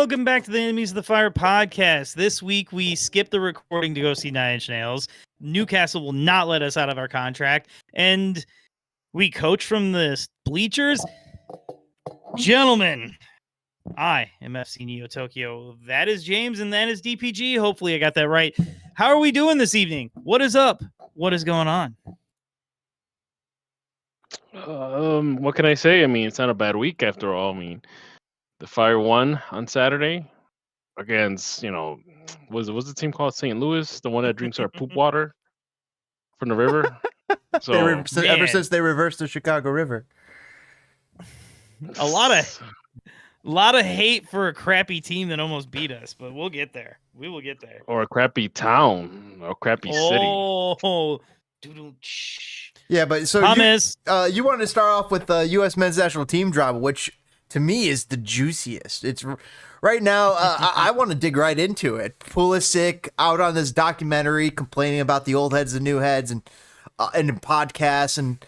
welcome back to the Enemies of the Fire podcast. This week we skipped the recording to go see Nine Inch Nails. Newcastle will not let us out of our contract, and we coach from the bleachers. Gentlemen, I am FC Neo Tokyo. That is James, and that is DPG. Hopefully I got that right. How are we doing this evening? What is up? What is going on? What can I say? I mean, it's not a bad week after all. I mean, the Fire won on Saturday against, was the team called St. Louis, the one that drinks our poop water from the river? So ever since they reversed the Chicago River. A lot of hate for a crappy team that almost beat us, but we'll get there. We will get there. Or a crappy town, or a crappy city. Oh, yeah, but so you wanted to start off with the U.S. men's national team drama, which to me is the juiciest. It's right now. I want to dig right into it. Pulisic out on this documentary complaining about the old heads and new heads, and in podcasts, and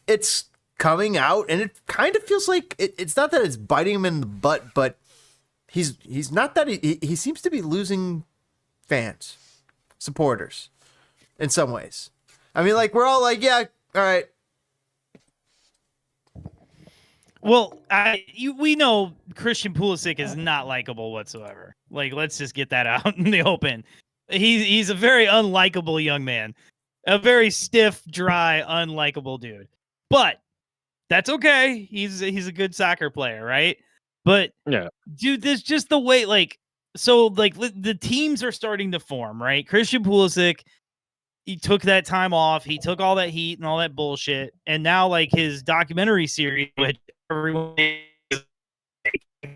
it's coming out, and it kind of feels like it's not that it's biting him in the butt, but he's not that he seems to be losing fans, supporters, in some ways. I mean, like, we're all like, yeah, all right. Well, we know Christian Pulisic is not likable whatsoever. Like, let's just get that out in the open. He's a very unlikable young man, a very stiff, dry, unlikable dude. But that's okay. He's a good soccer player, right? But yeah, dude, there's just the way, the teams are starting to form, right? Christian Pulisic, he took that time off. He took all that heat and all that bullshit. And now, like, his documentary series, which everyone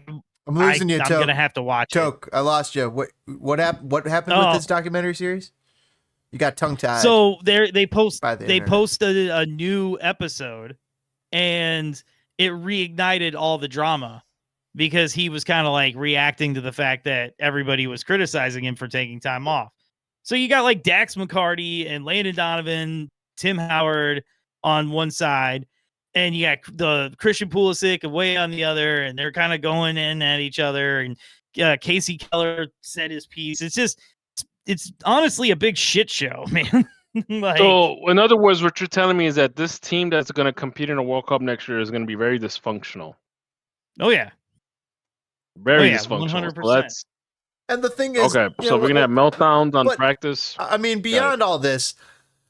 I'm losing you, Toke. I'm going to have to watch Toke, I lost you. What happened with this documentary series? You got tongue-tied. So they posted a new episode, and it reignited all the drama because he was kind of like reacting to the fact that everybody was criticizing him for taking time off. So you got like Dax McCarty and Landon Donovan, Tim Howard on one side, and you got the Christian Pulisic away on the other, and they're kind of going in at each other. And Casey Keller said his piece. It's honestly a big shit show, man. So, in other words, what you're telling me is that this team that's going to compete in a World Cup next year is going to be very dysfunctional. Oh yeah, very dysfunctional. 100%. And the thing is, okay, so we're gonna have meltdowns on practice. I mean, beyond all this,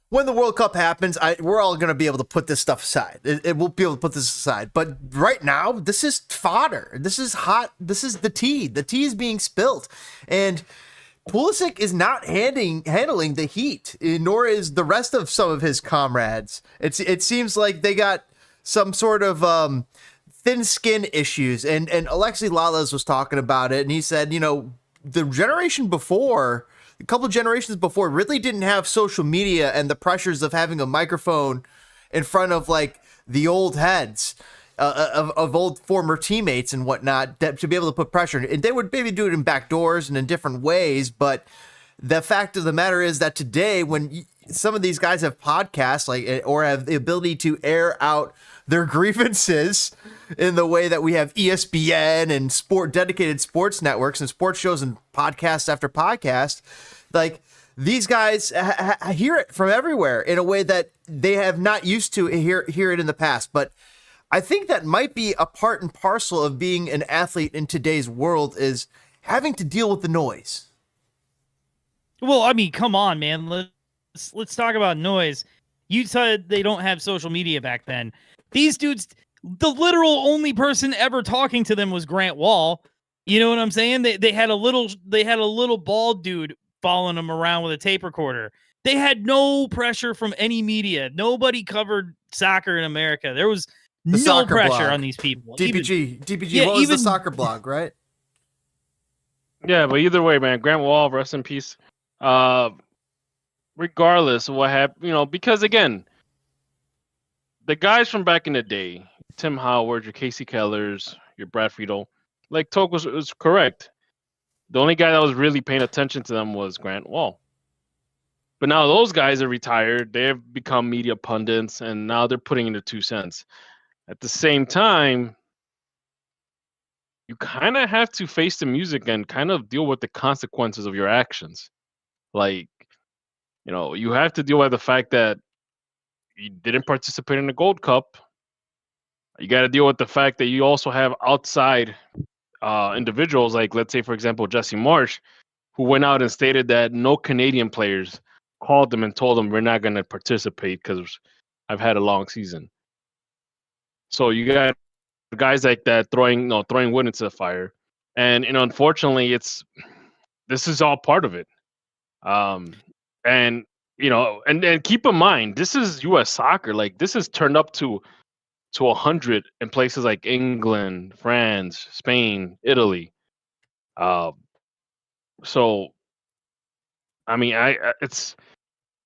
when the World Cup happens, we're all gonna be able to put this stuff aside. We'll be able to put this aside. But right now, this is fodder. This is hot. This is the tea. The tea is being spilt, and Pulisic is not handling the heat, nor is the rest of some of his comrades. It seems like they got some sort of thin skin issues, and Alexi Lalas was talking about it, and he said, the generation before, a couple of generations before, really didn't have social media and the pressures of having a microphone in front of like the old heads of old former teammates and whatnot to be able to put pressure. And they would maybe do it in back doors and in different ways. But the fact of the matter is that today, when some of these guys have podcasts, or have the ability to air out their grievances in the way that we have ESPN and dedicated sports networks and sports shows and podcast after podcast, like these guys hear it from everywhere in a way that they have not used to hear it in the past. But I think that might be a part and parcel of being an athlete in today's world, is having to deal with the noise. Well, I mean, come on, man. Let's talk about noise. You said they don't have social media back then. These dudes, the literal only person ever talking to them was Grant Wall. You know what I'm saying? They had a little bald dude following them around with a tape recorder. They had no pressure from any media. Nobody covered soccer in America. There was no pressure on these people. DPG, what was the soccer blog, right? Yeah, but either way, man, Grant Wall, rest in peace. Regardless of what happened, because again, the guys from back in the day, Tim Howard, your Casey Kellers, your Brad Friedel, like Toke was correct. The only guy that was really paying attention to them was Grant Wall. But now those guys are retired. They have become media pundits, and now they're putting in their 2 cents. At the same time, you kind of have to face the music and kind of deal with the consequences of your actions. Like, you have to deal with the fact that you didn't participate in the Gold Cup. You got to deal with the fact that you also have outside individuals, like, let's say, for example, Jesse Marsh, who went out and stated that no Canadian players called them and told them we're not going to participate because I've had a long season. So you got guys like that throwing wood into the fire, and unfortunately, this is all part of it. And and keep in mind, this is U.S. soccer. Like, this is turned up to 100 in places like England, France, Spain, Italy. So, I mean, it's,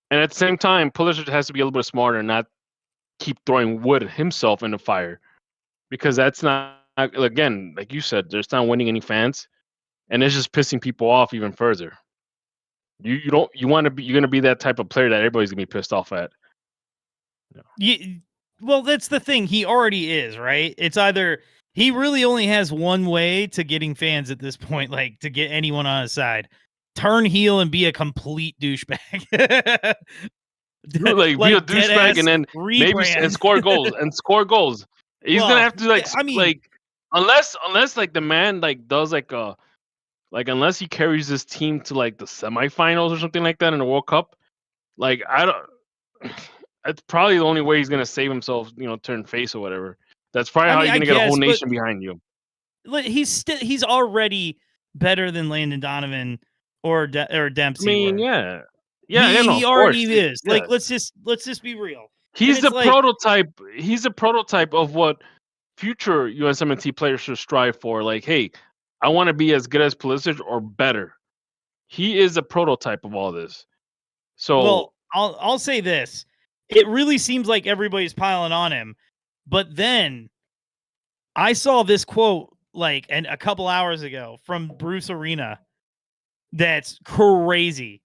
and at the same time, Pulisic has to be a little bit smarter and not keep throwing wood himself in the fire, because that's not, again, like you said, there's not winning any fans, and it's just pissing people off even further. You're gonna be that type of player that everybody's gonna be pissed off at. Well, that's the thing. He already is, right? It's either he really only has one way to getting fans at this point, like to get anyone on his side: turn heel and be a complete douchebag. Be a douchebag and then maybe score goals. He's gonna have to unless like the man does unless he carries this team to the semifinals or something like that in the World Cup. That's probably the only way he's gonna save himself. Turn face or whatever. That's probably how you're gonna get a whole nation behind you. He's already better than Landon Donovan or Dempsey. I mean, yeah. He already is. Yeah. Let's just be real. He's the prototype. He's a prototype of what future USMNT players should strive for. Like, hey, I want to be as good as Pulisic or better. He is a prototype of all this. So, well, I'll say this: it really seems like everybody's piling on him, but then I saw this quote a couple hours ago from Bruce Arena. That's crazy.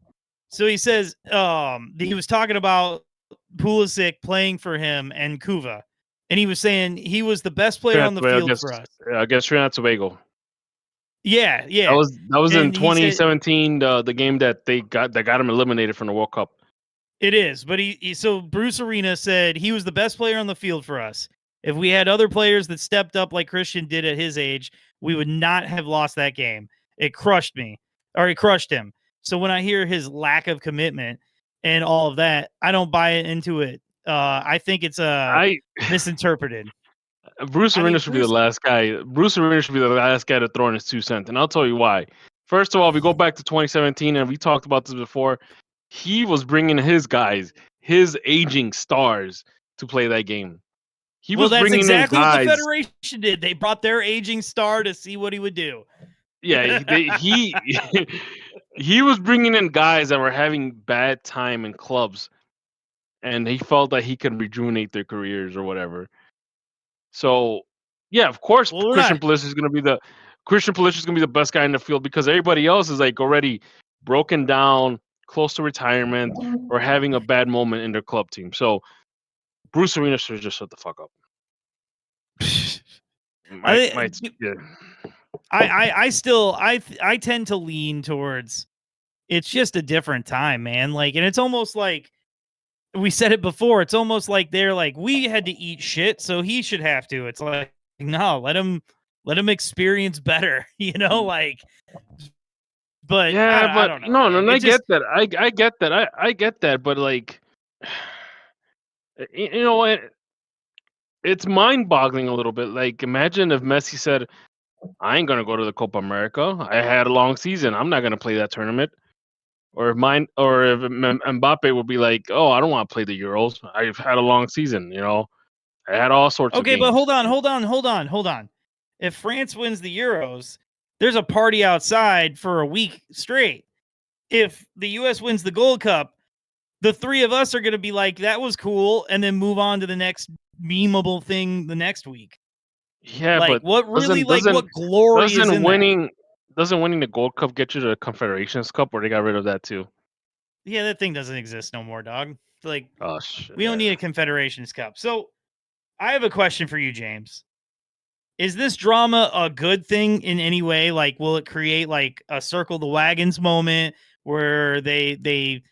So he says he was talking about Pulisic playing for him and Kuva, and he was saying he was the best player on the field for us. I guess Trinidad and Tobago. Yeah. That was in 2017, the game that got him eliminated from the World Cup. It is, but so Bruce Arena said he was the best player on the field for us. If we had other players that stepped up like Christian did at his age, we would not have lost that game. It crushed him. So when I hear his lack of commitment and all of that, I don't buy into it. I think it's misinterpreted. Bruce Arena should be the last guy. Bruce Arena should be the last guy to throw in his 2 cents, and I'll tell you why. First of all, if we go back to 2017, and we talked about this before, he was bringing his guys, his aging stars, to play that game. That's exactly what the Federation did. They brought their aging star to see what he would do. Yeah, he was bringing in guys that were having bad time in clubs, and he felt that he could rejuvenate their careers or whatever. So, yeah, of course, Christian Pulisic is going to be the best guy in the field, because everybody else is already broken down, close to retirement, or having a bad moment in their club team. So, Bruce Arena should just shut the fuck up. I tend to lean towards it's just a different time, man. And it's almost like we said it before. It's almost like they're like, we had to eat shit, so he should have to. It's like, no, let him experience better, But yeah, I don't know. No, I get that. I get that. I get that. But you know what? It's mind-boggling a little bit. Imagine if Messi said, I ain't gonna go to the Copa America. I had a long season. I'm not gonna play that tournament. Or if Mbappe would be like, oh, I don't want to play the Euros. I've had a long season. I had all sorts of games. Okay, but hold on. If France wins the Euros, there's a party outside for a week straight. If the U.S. wins the Gold Cup, the three of us are going to be like, that was cool, and then move on to the next memeable thing the next week. Yeah, but what really, what glory is in winning? Doesn't winning the Gold Cup get you the Confederations Cup, or they got rid of that too? Yeah, that thing doesn't exist no more, dog. Oh shit, we don't need a Confederations Cup. So, I have a question for you, James. is this drama a good thing in any way? Like, will it create like a circle the wagons moment where they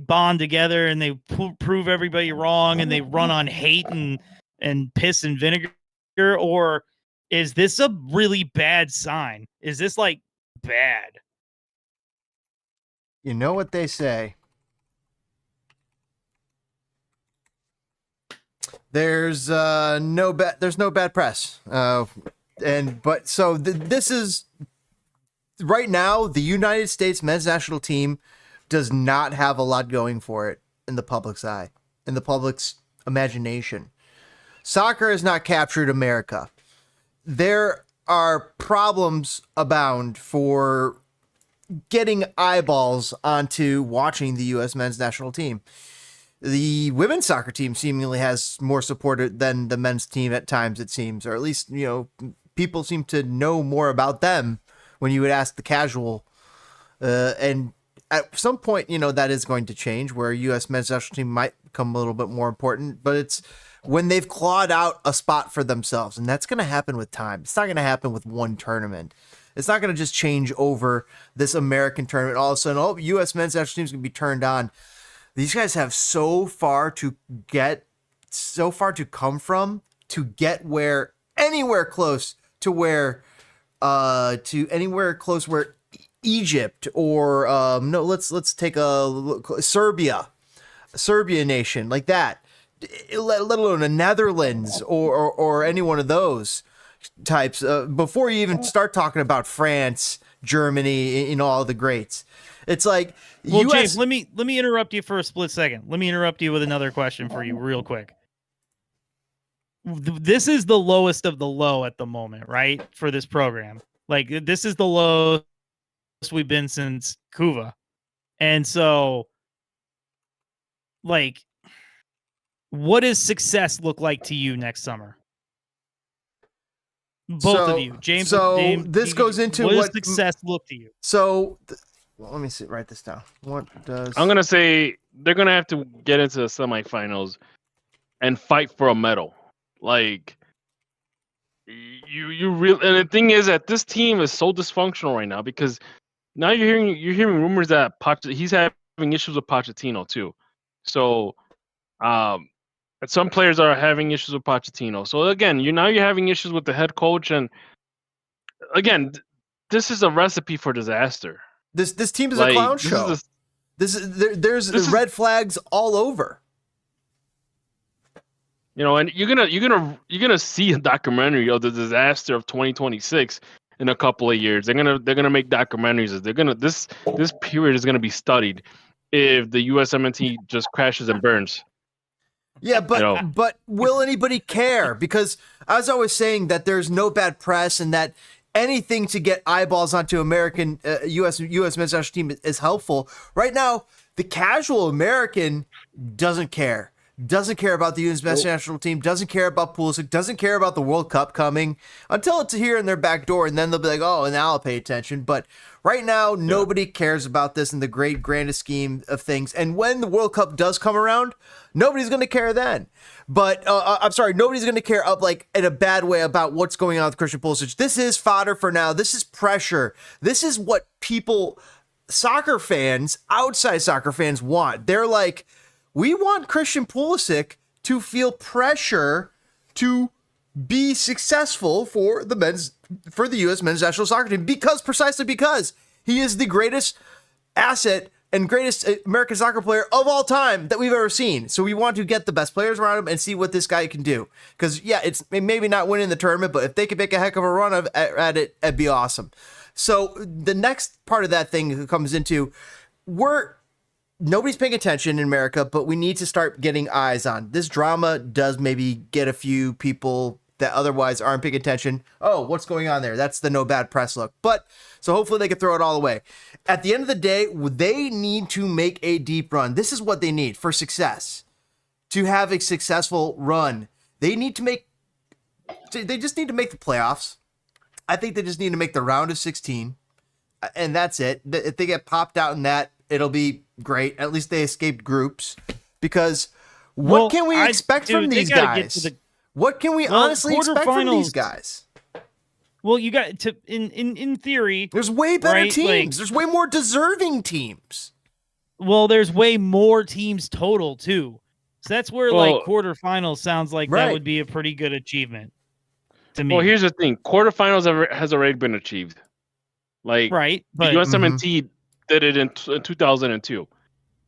bond together and they prove everybody wrong and they run on hate and piss and vinegar? Or is this a really bad sign? Is this like bad? You know what they say. There's no bad press. This is right now, the United States men's national team does not have a lot going for it in the public's eye, in the public's imagination. Soccer has not captured America. There are problems abound for getting eyeballs onto watching the U.S. men's national team. The women's soccer team seemingly has more support than the men's team at times, it seems, or at least, people seem to know more about them when you would ask the casual. And at some point, that is going to change where U.S. men's national team might become a little bit more important, but it's when they've clawed out a spot for themselves, and that's going to happen with time. It's not going to happen with one tournament. It's not going to just change over this American tournament. All of a sudden, U.S. men's national team is going to be turned on. These guys have so far to come from to get anywhere close where Egypt or let's take a look, Serbia nation like that, let alone the Netherlands or any one of those types, before you even start talking about France, Germany, all the greats. It's like, well, James, let me interrupt you for a split second. Let me interrupt you with another question for you real quick. This is the lowest of the low at the moment, right? For this program. Like, this is the lowest we've been since Kuva. And so, like, what does success look like to you next summer? Both of you, James. So this goes into what does success look to you? So let me write this down. What does I'm gonna say they're gonna have to get into the semifinals and fight for a medal. Like you really, and the thing is that this team is so dysfunctional right now because now you're hearing rumors that he's having issues with Pochettino too. So some players are having issues with Pochettino. So again, you're having issues with the head coach, and again, this is a recipe for disaster. This team is a clown show. There's red flags all over. And you're gonna see a documentary of the disaster of 2026 in a couple of years. They're gonna make documentaries. This period is gonna be studied if the USMNT just crashes and burns. Yeah, but will anybody care? Because I was always saying that there's no bad press and that anything to get eyeballs onto American U.S. men's national team is helpful. Right now, the casual American doesn't care. Doesn't care about the U.S. men's national team, doesn't care about Pulisic, doesn't care about the World Cup coming until it's here in their back door, and then they'll be like, oh, and now I'll pay attention. But right now, nobody cares about this in the great grandest scheme of things. And when the World Cup does come around, nobody's going to care then. But I'm sorry, nobody's going to care in a bad way about what's going on with Christian Pulisic. This is fodder for now. This is pressure. This is what soccer fans, outside soccer fans want. They're like, we want Christian Pulisic to feel pressure to be successful for the U.S. men's national soccer team precisely because he is the greatest asset and greatest American soccer player of all time that we've ever seen. So we want to get the best players around him and see what this guy can do. Because, it's maybe not winning the tournament, but if they could make a heck of a run at it, it'd be awesome. So the next part of that thing comes into, nobody's paying attention in America, but we need to start getting eyes on. This drama does maybe get a few people that otherwise aren't paying attention. Oh, what's going on there? That's the no bad press look. But so hopefully they can throw it all away. At the end of the day, they need to make a deep run. This is what they need for success. To have a successful run, they just need to make the playoffs. I think they just need to make the round of 16. And that's it. If they get popped out in that, it'll be great. At least they escaped groups. Because what can we expect from these guys? What can we honestly expect from these guys? Well, you got to in theory. There's way better right? teams. Like, there's way more deserving teams. Well, there's way more teams total too. So that's where like quarterfinals sounds like that would be a pretty good achievement to me. Well, here's the thing: quarterfinals has already been achieved. Like, right, but USMNT did it in 2002.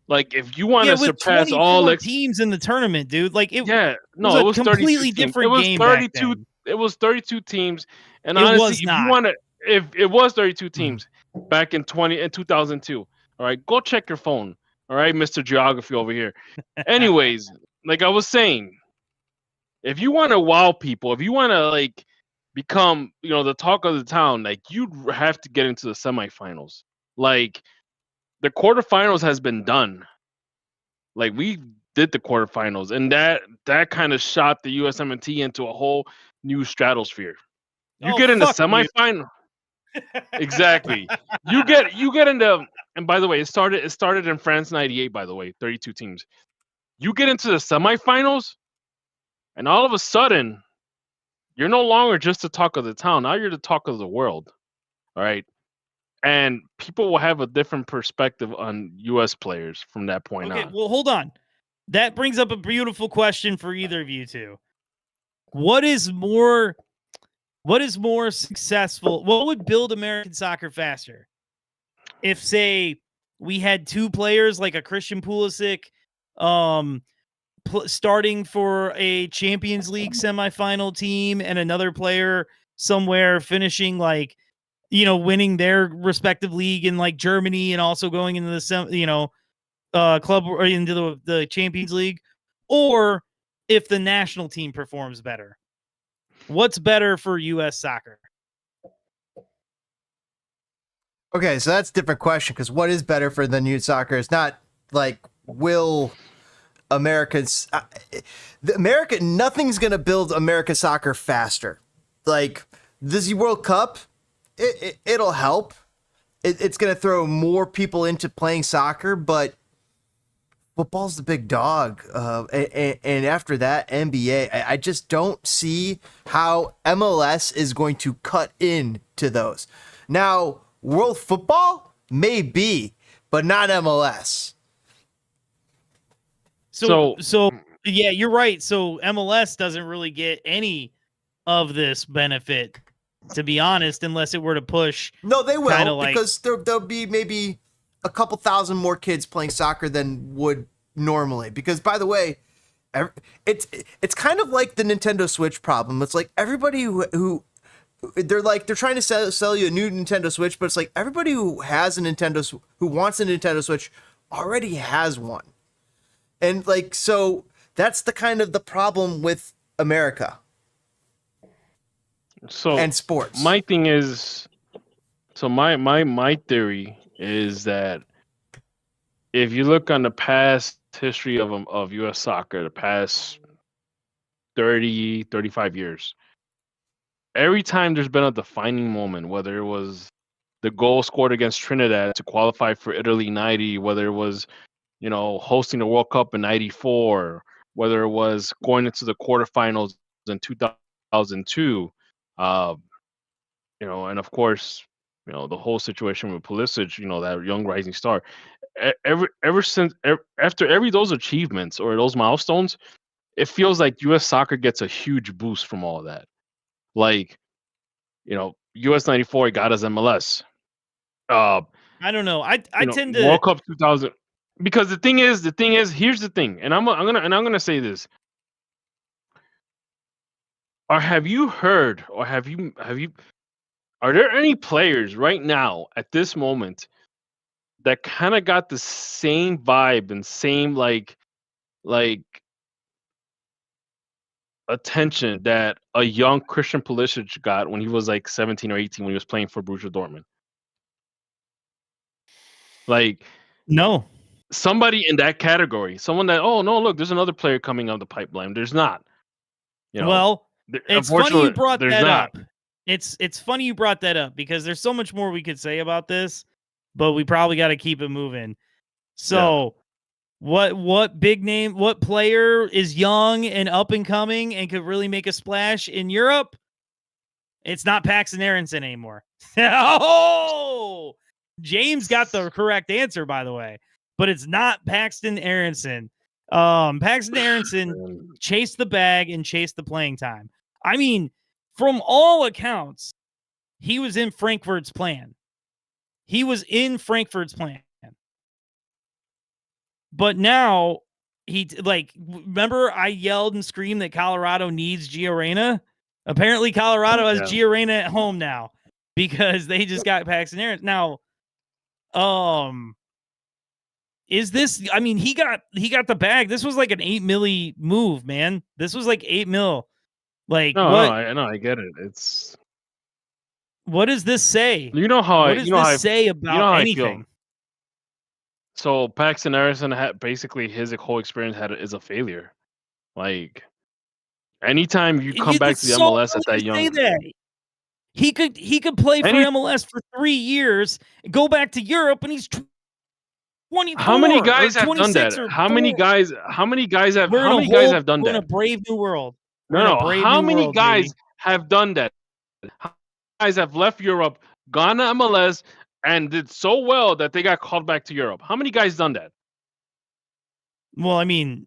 Like, if you want to surpass all teams in the tournament, dude, like it was a completely different game. 32. It was 32 teams, and honestly, if you want to, if it was 32 teams back in 2002, all right, go check your phone. All right, Mr. Geography over here. Anyways, like I was saying, if you want to wow people, if you want to like become, the talk of the town, like you have to get into the semifinals. Like the quarterfinals has been done. Like we did the quarterfinals, and that kind of shot the USMNT into a whole new stratosphere. You get into semifinal. Exactly. You get into, and by the way, it started in France 98, by the way, 32 teams. You get into the semifinals, and all of a sudden, you're no longer just the talk of the town. Now you're the talk of the world. All right. And people will have a different perspective on US players from that point on. Okay, well, hold on. That brings up a beautiful question for either of you two. What is more successful? What would build American soccer faster? If, say, we had two players like a Christian Pulisic starting for a Champions League semifinal team and another player somewhere finishing like, winning their respective league in like Germany and also going into the club or into the Champions League, or if the national team performs better. What's better for US soccer? Okay, so that's a different question, because what is better for the youth soccer? It's not like, will Americans... nothing's going to build America soccer faster. Like, this World Cup, it'll help. It's going to throw more people into playing soccer, but football's the big dog. And after that, NBA, I just don't see how MLS is going to cut into those. Now, world football? Maybe, but not MLS. So yeah, you're right. So MLS doesn't really get any of this benefit, to be honest, unless it were to push. No, they will, because there'll be maybe a couple thousand more kids playing soccer than would normally. Because, by the way, it's kind of like the Nintendo Switch problem. It's like everybody who they're trying to sell you a new Nintendo Switch, but it's like everybody who wants a Nintendo Switch already has one. And like, so that's the kind of the problem with America. So and sports. My thing is, so my theory is that if you look on the past history of US soccer, the past 30, 35 years, every time there's been a defining moment, whether it was the goal scored against Trinidad to qualify for Italy 90, whether it was, hosting the World Cup in 94, whether it was going into the quarterfinals in 2002, and of course, the whole situation with Pulisic, that young rising star. After every those achievements or those milestones, it feels like US soccer gets a huge boost from all of that. Like, US 94 got us MLS. I don't know. I tend to World Cup 2000, because the thing is, here's the thing, and I'm gonna say this. Or have you heard, or have you are there any players right now at this moment that kind of got the same vibe and same like attention that a young Christian Pulisic got when he was like 17 or 18 when he was playing for Borussia Dortmund? Like, no. Somebody in that category, someone that, oh no, look, there's another player coming up the pipeline. There's not. Well, it's funny you brought that up. It's funny you brought that up, because there's so much more we could say about this, but we probably got to keep it moving. So, what big name, what player is young and up and coming and could really make a splash in Europe? It's not Paxten Aaronson anymore. Oh, James got the correct answer, by the way, but it's not Paxten Aaronson. Paxten Aaronson chased the bag and chased the playing time. I mean, from all accounts, he was in Frankfurt's plan. But now remember I yelled and screamed that Colorado needs Gio Reyna? Apparently Colorado has Gio Reyna at home now because they just got Paxten Aaronson. Now, is this, I mean, he got the bag. This was like an $8 million move, man. This was like $8 million. Like, no, what? I know, I get it. It's, what does this say? You know how what does this say about anything? So Paxten Aaronson had basically his whole experience is a failure. Like, anytime you come back to the MLS at that young, he could play for MLS for 3 years, go back to Europe, and he's 24. How many guys have done that? How many guys have done that? We're in a brave new world. How many guys have done that? How many guys have left Europe, gone to MLS, and did so well that they got called back to Europe? How many guys done that? Well, I mean,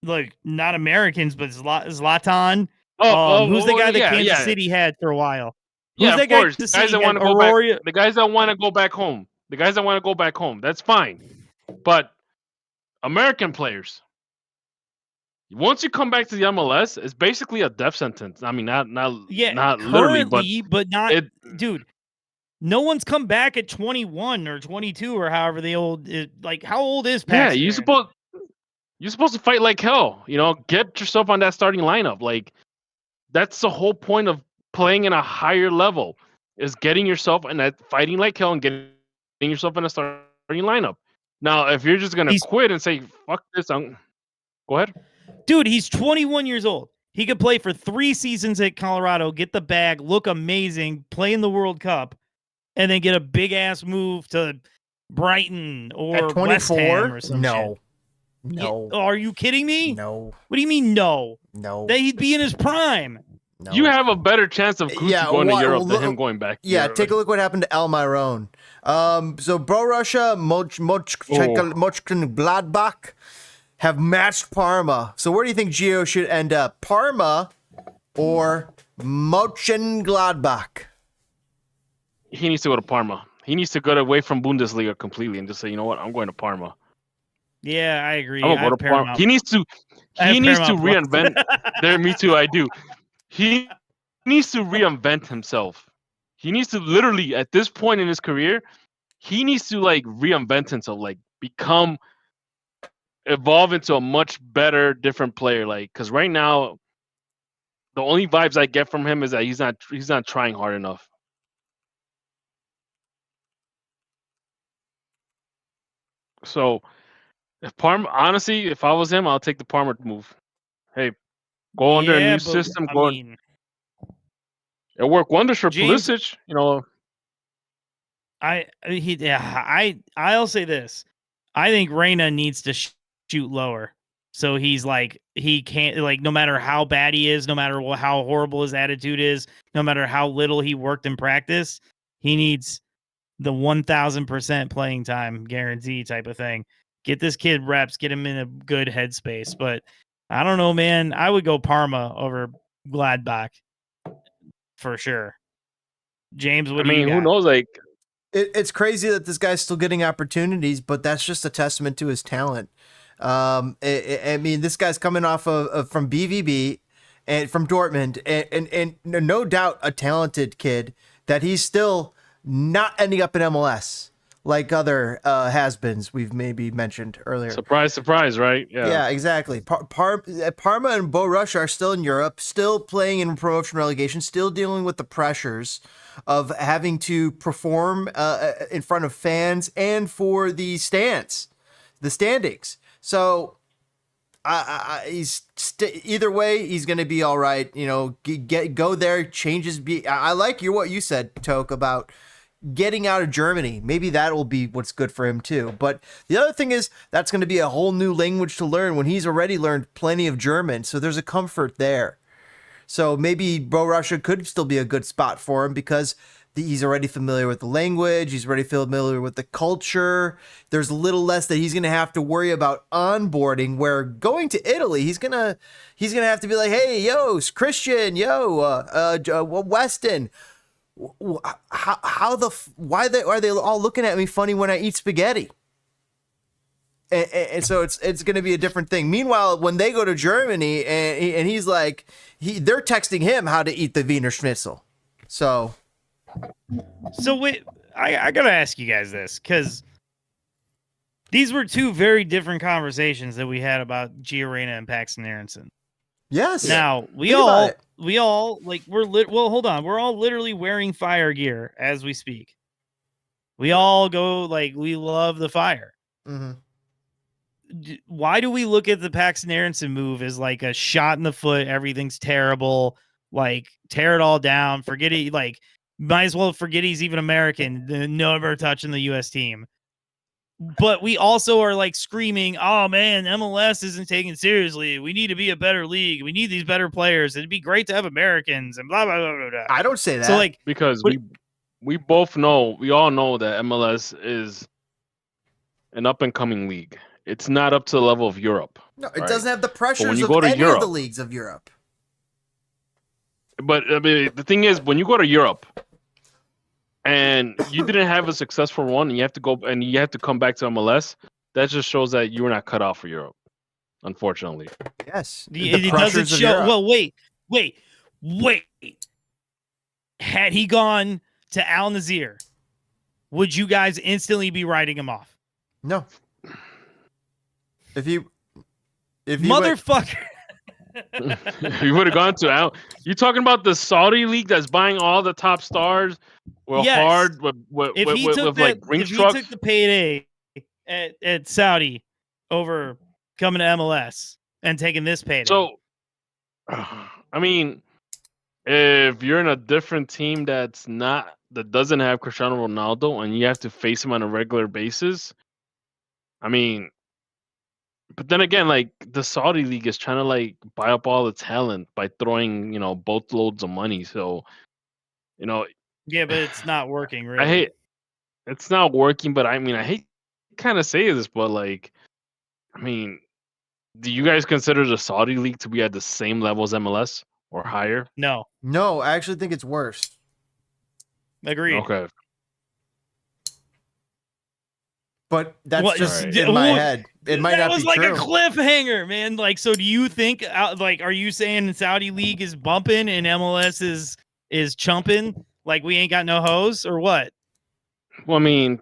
like, not Americans, but Zlatan. Who's the guy that Kansas City had for a while? Who's that guy? The guys that want to go back. The guys that want to go back home. The guys that want to go back home. That's fine. But American players, once you come back to the MLS, it's basically a death sentence. I mean, not literally, but not. Dude, no one's come back at 21 or 22 or however the old. Like, how old is Paxten? Yeah, you're supposed to fight like hell. You know, get yourself on that starting lineup. Like, that's the whole point of playing in a higher level, is getting yourself in that fighting like hell and getting yourself in a starting lineup. Now, if you're just gonna quit and say fuck this, go ahead. Dude, he's 21 years old. He could play for 3 seasons at Colorado, get the bag, look amazing, play in the World Cup, and then get a big ass move to Brighton or West Ham or some shit. No. Are you kidding me? No. What do you mean no? No. That he'd be in his prime. No. You have a better chance of Kutu going to Europe than him going back. Yeah, take a look what happened to Almiron. So Borussia Mönchengladbach have matched Parma. So where do you think Gio should end up? Parma or Mönchengladbach? He needs to go to Parma. He needs to get away from Bundesliga completely and just say, you know what, I'm going to Parma. Yeah, I agree. I'm going to Parma. He needs to reinvent. There, me too. I do. He needs to reinvent himself. He needs to literally, at this point in his career, he needs to like reinvent himself, like evolve into a much better, different player. Like, because right now, the only vibes I get from him is that he's not trying hard enough. So, if I was him, I'll take the Parma move. Hey, go under a new system. It worked wonders for Pulisic, you know. I'll say this. I think Reyna needs to shoot lower. So he's like, he can't, like, no matter how bad he is, no matter how horrible his attitude is, no matter how little he worked in practice, he needs the 1000% playing time guarantee type of thing. Get this kid reps, get him in a good headspace. But I don't know, man. I would go Parma over Gladbach for sure. James, what do you got? Who knows? Like, it's crazy that this guy's still getting opportunities, but that's just a testament to his talent. I mean, this guy's coming off from BVB and from Dortmund, and no doubt a talented kid that he's still not ending up in MLS like other has-beens we've maybe mentioned earlier. Surprise, surprise, right? Yeah, exactly. Parma and Borussia are still in Europe, still playing in promotion relegation, still dealing with the pressures of having to perform in front of fans and for the standings. So he's either way, he's going to be all right. You know, go there, changes. I like what you said, Toke, about getting out of Germany. Maybe that will be what's good for him too. But the other thing is that's going to be a whole new language to learn when he's already learned plenty of German. So there's a comfort there. So maybe Bro Russia could still be a good spot for him because he's already familiar with the language. He's already familiar with the culture. There's a little less that he's going to have to worry about onboarding, where going to Italy, he's going to have to be like, hey, yo, Christian, Weston, why are they all looking at me funny when I eat spaghetti? And so it's going to be a different thing. Meanwhile, when they go to Germany and he's like, they're texting him how to eat the Wiener Schnitzel. So wait, I got to ask you guys this, because these were two very different conversations that we had about Reyna and Paxten Aaronson. Yes. Now we're all literally wearing fire gear as we speak. We all go we love the fire. Mm-hmm. Why do we look at the Paxten Aaronson move as like a shot in the foot? Everything's terrible. Tear it all down. Forget it. Might as well forget he's even American. Never touching the U.S. team. But we also are screaming, "Oh man, MLS isn't taken seriously. We need to be a better league. We need these better players. It'd be great to have Americans." And blah blah blah blah blah. I don't say that. So because we both know, we all know that MLS is an up and coming league. It's not up to the level of Europe. No, it doesn't have the pressures of any of the leagues of Europe. But I mean, the thing is, when you go to Europe and you didn't have a successful run, and you have to go and you have to come back to MLS, that just shows that you were not cut out for Europe, unfortunately. Yes, it doesn't show. Europe. Well, wait. Had he gone to Al Nassr, would you guys instantly be writing him off? No. If you motherfucker. You would have gone to Al. You talking about the Saudi league that's buying all the top stars? Well, yes. Hard with ring trucks. He took the payday at Saudi over coming to MLS and taking this payday. So, I mean, if you're in a different team that doesn't have Cristiano Ronaldo and you have to face him on a regular basis, I mean. But then again, the Saudi league is trying to buy up all the talent by throwing, boatloads of money. So, yeah, but it's not working. Really, it's not working. But I mean, I hate kind of say this, but I mean, do you guys consider the Saudi league to be at the same level as MLS or higher? No, I actually think it's worse. Agreed. Okay. But that's in my head. It might not be true. That was a cliffhanger, man. So do you think, are you saying the Saudi league is bumping and MLS is chumping? We ain't got no hose or what? Well, I mean,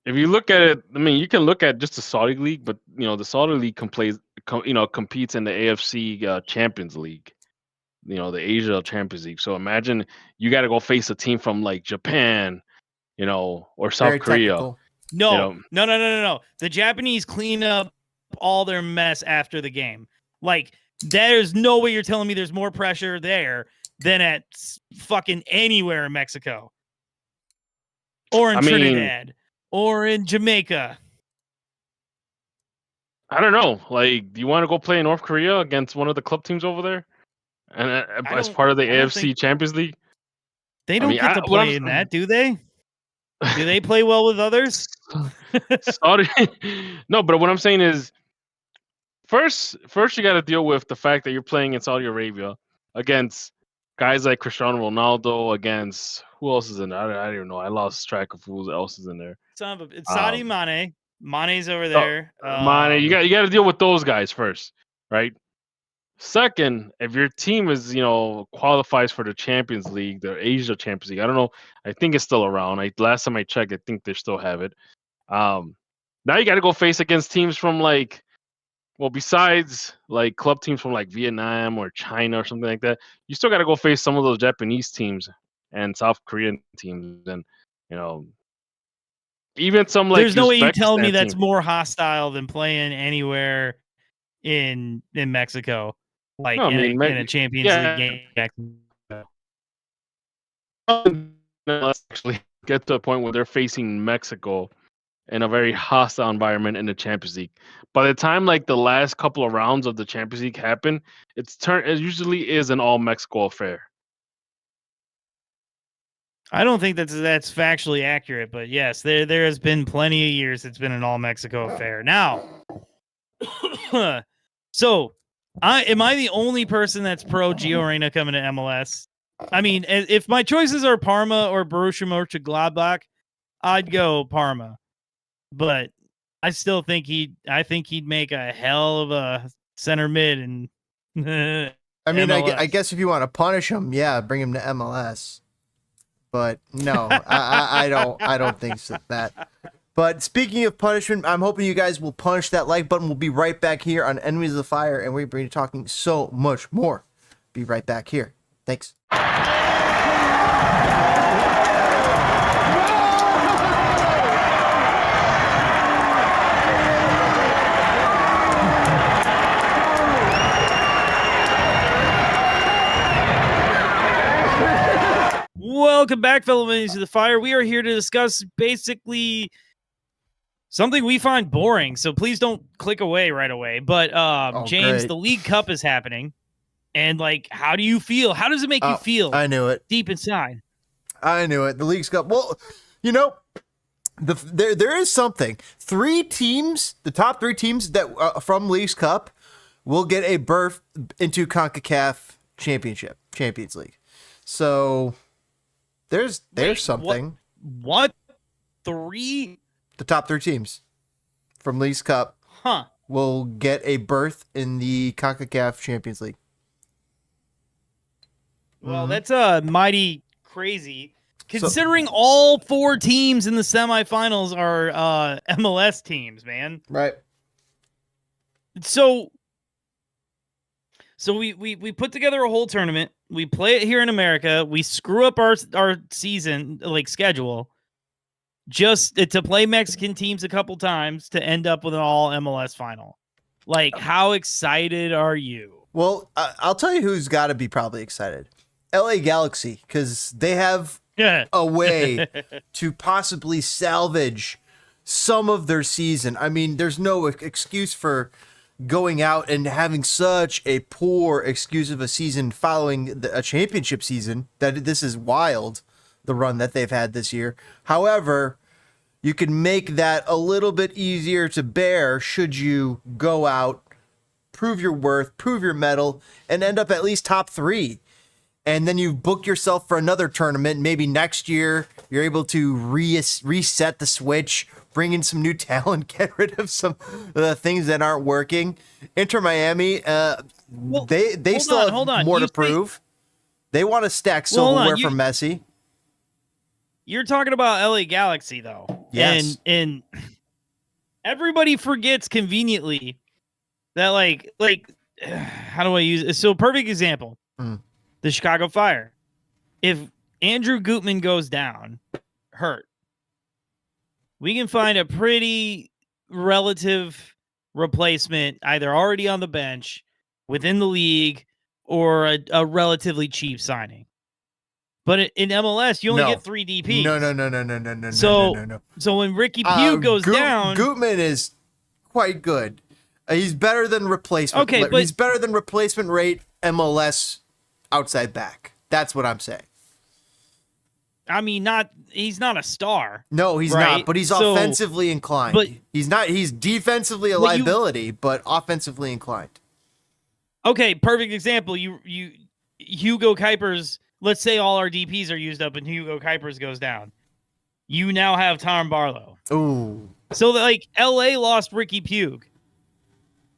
if you look at it, I mean, you can look at just the Saudi league, but the Saudi league competes in the AFC Champions League, the Asia Champions League. So imagine you got to go face a team from Japan, or South Very Korea. Technical. No. The Japanese clean up all their mess after the game. There's no way you're telling me there's more pressure there than at fucking anywhere in Mexico. Or in Trinidad. Or in Jamaica. I don't know. Do you want to go play in North Korea against one of the club teams over there? And as part of the AFC Champions League? They don't get to play in that, do they? Do they play well with others? Saudi, no, but what I'm saying is, first you got to deal with the fact that you're playing in Saudi Arabia against guys like Cristiano Ronaldo, against who else is in there? I don't even know. I lost track of who else is in there. It's Saudi Mane. Mane's over there. Mane, you got to deal with those guys first, right? Second, if your team is, qualifies for the Champions League, the Asia Champions League, I don't know. I think it's still around. Last time I checked, I think they still have it. Now you got to go face against teams from besides club teams from Vietnam or China or something like that. You still got to go face some of those Japanese teams and South Korean teams, and even some There's no way you tell me team. that's more hostile than playing anywhere in Mexico. In a Champions League game. Let's actually get to a point where they're facing Mexico in a very hostile environment in the Champions League. By the time like the last couple of rounds of the Champions League happen, it usually is an all Mexico affair. I don't think that's factually accurate, but yes, there has been plenty of years it's been an all Mexico affair. Now, so am I the only person that's pro Gio Reyna coming to MLS? I mean, if my choices are Parma or Borussia Mönchengladbach, I'd go Parma. But I still think he'd make a hell of a center mid and I mean, I guess if you want to punish him, yeah, bring him to MLS. But no, I don't think so, that. But speaking of punishment, I'm hoping you guys will punch that like button. We'll be right back here on Enemies of the Fire, and we're going to be talking so much more. Be right back here. Thanks. Welcome back, fellow Enemies of the Fire. We are here to discuss basically something we find boring, so please don't click away right away. But James, great. The League Cup is happening, and like, how do you feel? How does it make you feel? I knew it. Deep inside. I knew it. The League's Cup. Well, you know, there is something. 3 teams, the top 3 teams that from League's Cup, will get a berth into CONCACAF Champions League. So there's something. What? 3? The top 3 teams from League's Cup will get a berth in the CONCACAF Champions League. Well, that's mighty crazy, considering all 4 teams in the semifinals are MLS teams, man. Right. So we put together a whole tournament. We play it here in America. We screw up our season schedule just to play Mexican teams a couple times to end up with an all MLS final. Like, how excited are you? Well, I'll tell you who's got to be probably excited. LA Galaxy, because they have a way to possibly salvage some of their season. I mean, there's no excuse for going out and having such a poor excuse of a season following a championship season. That this is wild, the run that they've had this year. However, you can make that a little bit easier to bear should you go out, prove your worth, prove your mettle, and end up at least top 3. And then you book yourself for another tournament. Maybe next year you're able to reset the switch, bring in some new talent, get rid of some of the things that aren't working. Inter Miami, they still have more to prove. They want to stack silverware for Messi. You're talking about LA Galaxy, though. Yes. And everybody forgets conveniently that, like, how do I use it? So, perfect example. The Chicago Fire. If Andrew Gutman goes down, hurt, we can find a pretty relative replacement, either already on the bench, within the league, or a relatively cheap signing. But in MLS, you only get 3 DPs. No. So when Ricky Pugh goes down, Gutman is quite good. He's better than replacement. Okay, but he's better than replacement rate MLS outside back. That's what I'm saying. I mean, he's not a star. No, he's not, but he's offensively inclined. But he's defensively a liability, but offensively inclined. Okay, perfect example. You Hugo Kuipers, let's say all our DPs are used up and Hugo Kuipers goes down. You now have Tom Barlow. Ooh. So like LA lost Ricky Pugh.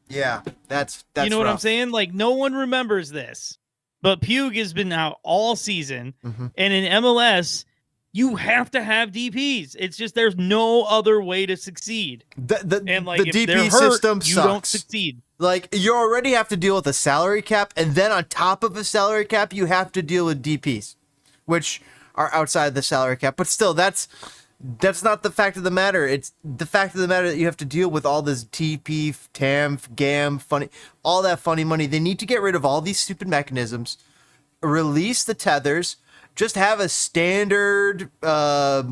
Yeah, that's you know rough. what I'm saying? Like, no one remembers this. But Pugh has been out all season, and in MLS, you have to have DPs. It's just there's no other way to succeed. The if DP hurt, system you sucks. don't succeed. Like, you already have to deal with a salary cap, and then on top of a salary cap, you have to deal with DPs, which are outside the salary cap. But still, that's not the fact of the matter. It's the fact of the matter that you have to deal with all this TP, TAM, GAM, funny, all that funny money. They need to get rid of all these stupid mechanisms, release the tethers, just have a standard a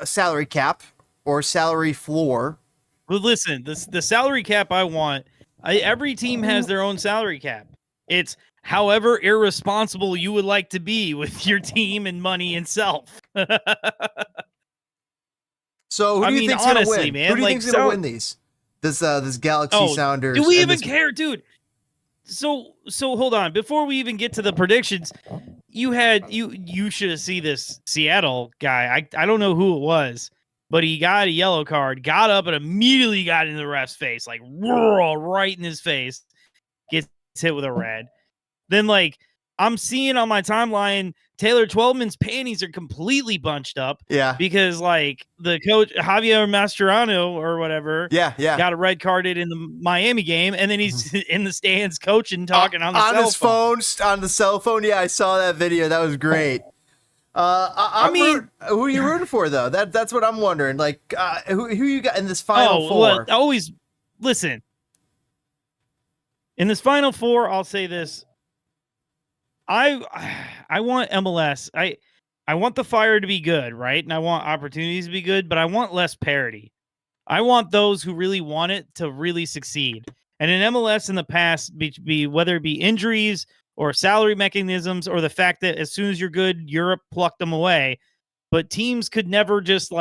salary cap or salary floor. Well, listen, the salary cap I want, every team has their own salary cap. It's however irresponsible you would like to be with your team and money and self. So who do you think's honestly, gonna win? man, Who do you think's gonna win these? This Galaxy Sounders. Do we even care, dude? So hold on. Before we even get to the predictions, you should have seen this Seattle guy. I don't know who it was, but he got a yellow card, got up and immediately got in the ref's face, like right in his face, gets hit with a red. Then I'm seeing on my timeline, Taylor Twelman's panties are completely bunched up. Yeah. Because the coach, Javier Mascherano or whatever, got a red carded in the Miami game. And then he's in the stands coaching, talking on the cell phone. Yeah, I saw that video. That was great. who are you rooting for though? That's what I'm wondering. Who you got in this final four? Always listen. In this final four, I'll say this. I want MLS. I want the fire to be good, right? And I want opportunities to be good, but I want less parity. I want those who really want it to really succeed. And in MLS in the past, be whether it be injuries or salary mechanisms or the fact that as soon as you're good, Europe plucked them away. But teams could never just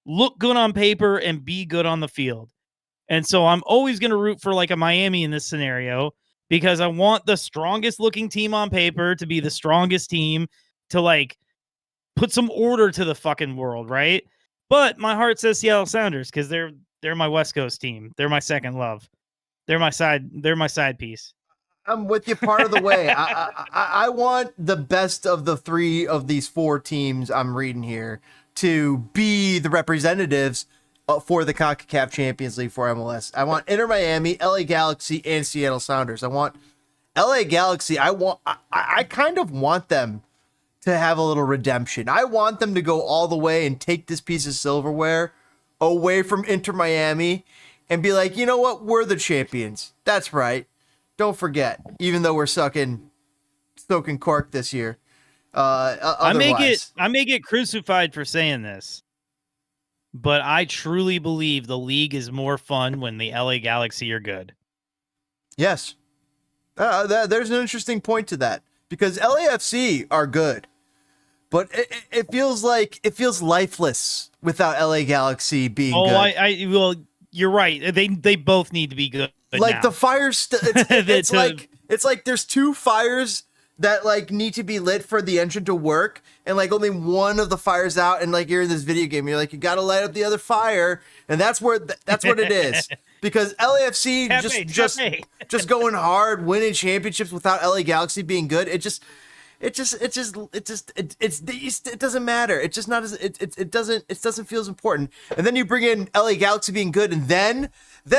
look good on paper and be good on the field. And so I'm always going to root for a Miami in this scenario, because I want the strongest looking team on paper to be the strongest team to put some order to the fucking world, right? But my heart says Seattle Sounders because they're my West Coast team. They're my second love. They're my side piece. I'm with you part of the way. I want the best of the three of these four teams I'm reading here to be the representatives for the CONCACAF Champions League for MLS. I want Inter Miami, LA Galaxy, and Seattle Sounders. I want LA Galaxy. I kind of want them to have a little redemption. I want them to go all the way and take this piece of silverware away from Inter Miami and be like, you know what? We're the champions. That's right. Don't forget, even though we're stoking cork this year. I may get crucified for saying this, but I truly believe the league is more fun when the LA Galaxy are good. Yes. There's an interesting point to that, because LAFC are good, but it feels lifeless without LA Galaxy being good. Well, you're right. They both need to be good. Now. The fires, it's like there's two fires that need to be lit for the engine to work, and only one of the fires out, and you're in this video game, you're you gotta light up the other fire, and that's what it is. Because LAFC just going hard, winning championships without LA Galaxy being good, it doesn't matter. It's just not as it doesn't feel as important. And then you bring in LA Galaxy being good, and then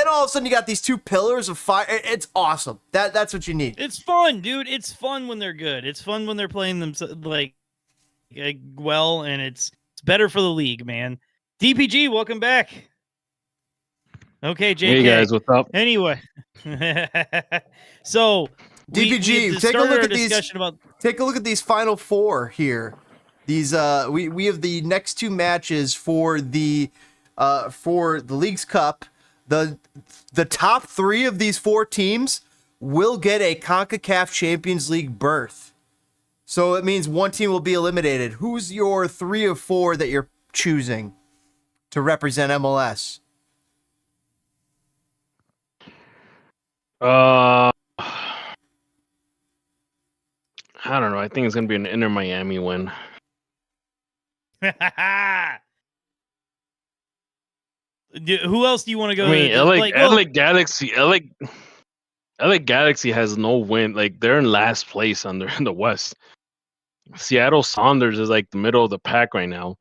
all of a sudden you got these two pillars of fire. It's awesome. That's what you need. It's fun, dude. It's fun when they're good. It's fun when they're playing them well, and it's better for the league, man. DPG, welcome back. Okay, JK. Hey guys, what's up? Anyway, so DPG, take a look at these final four here. These we have the next two matches for the League's Cup. The top three of these four teams will get a CONCACAF Champions League berth. So it means one team will be eliminated. Who's your 3 of 4 that you're choosing to represent MLS? I don't know. I think it's gonna be an Inter Miami win. Who else do you want to go? I mean, LA Galaxy. LA Galaxy has no win. They're in last place in the West. Seattle Sounders is the middle of the pack right now,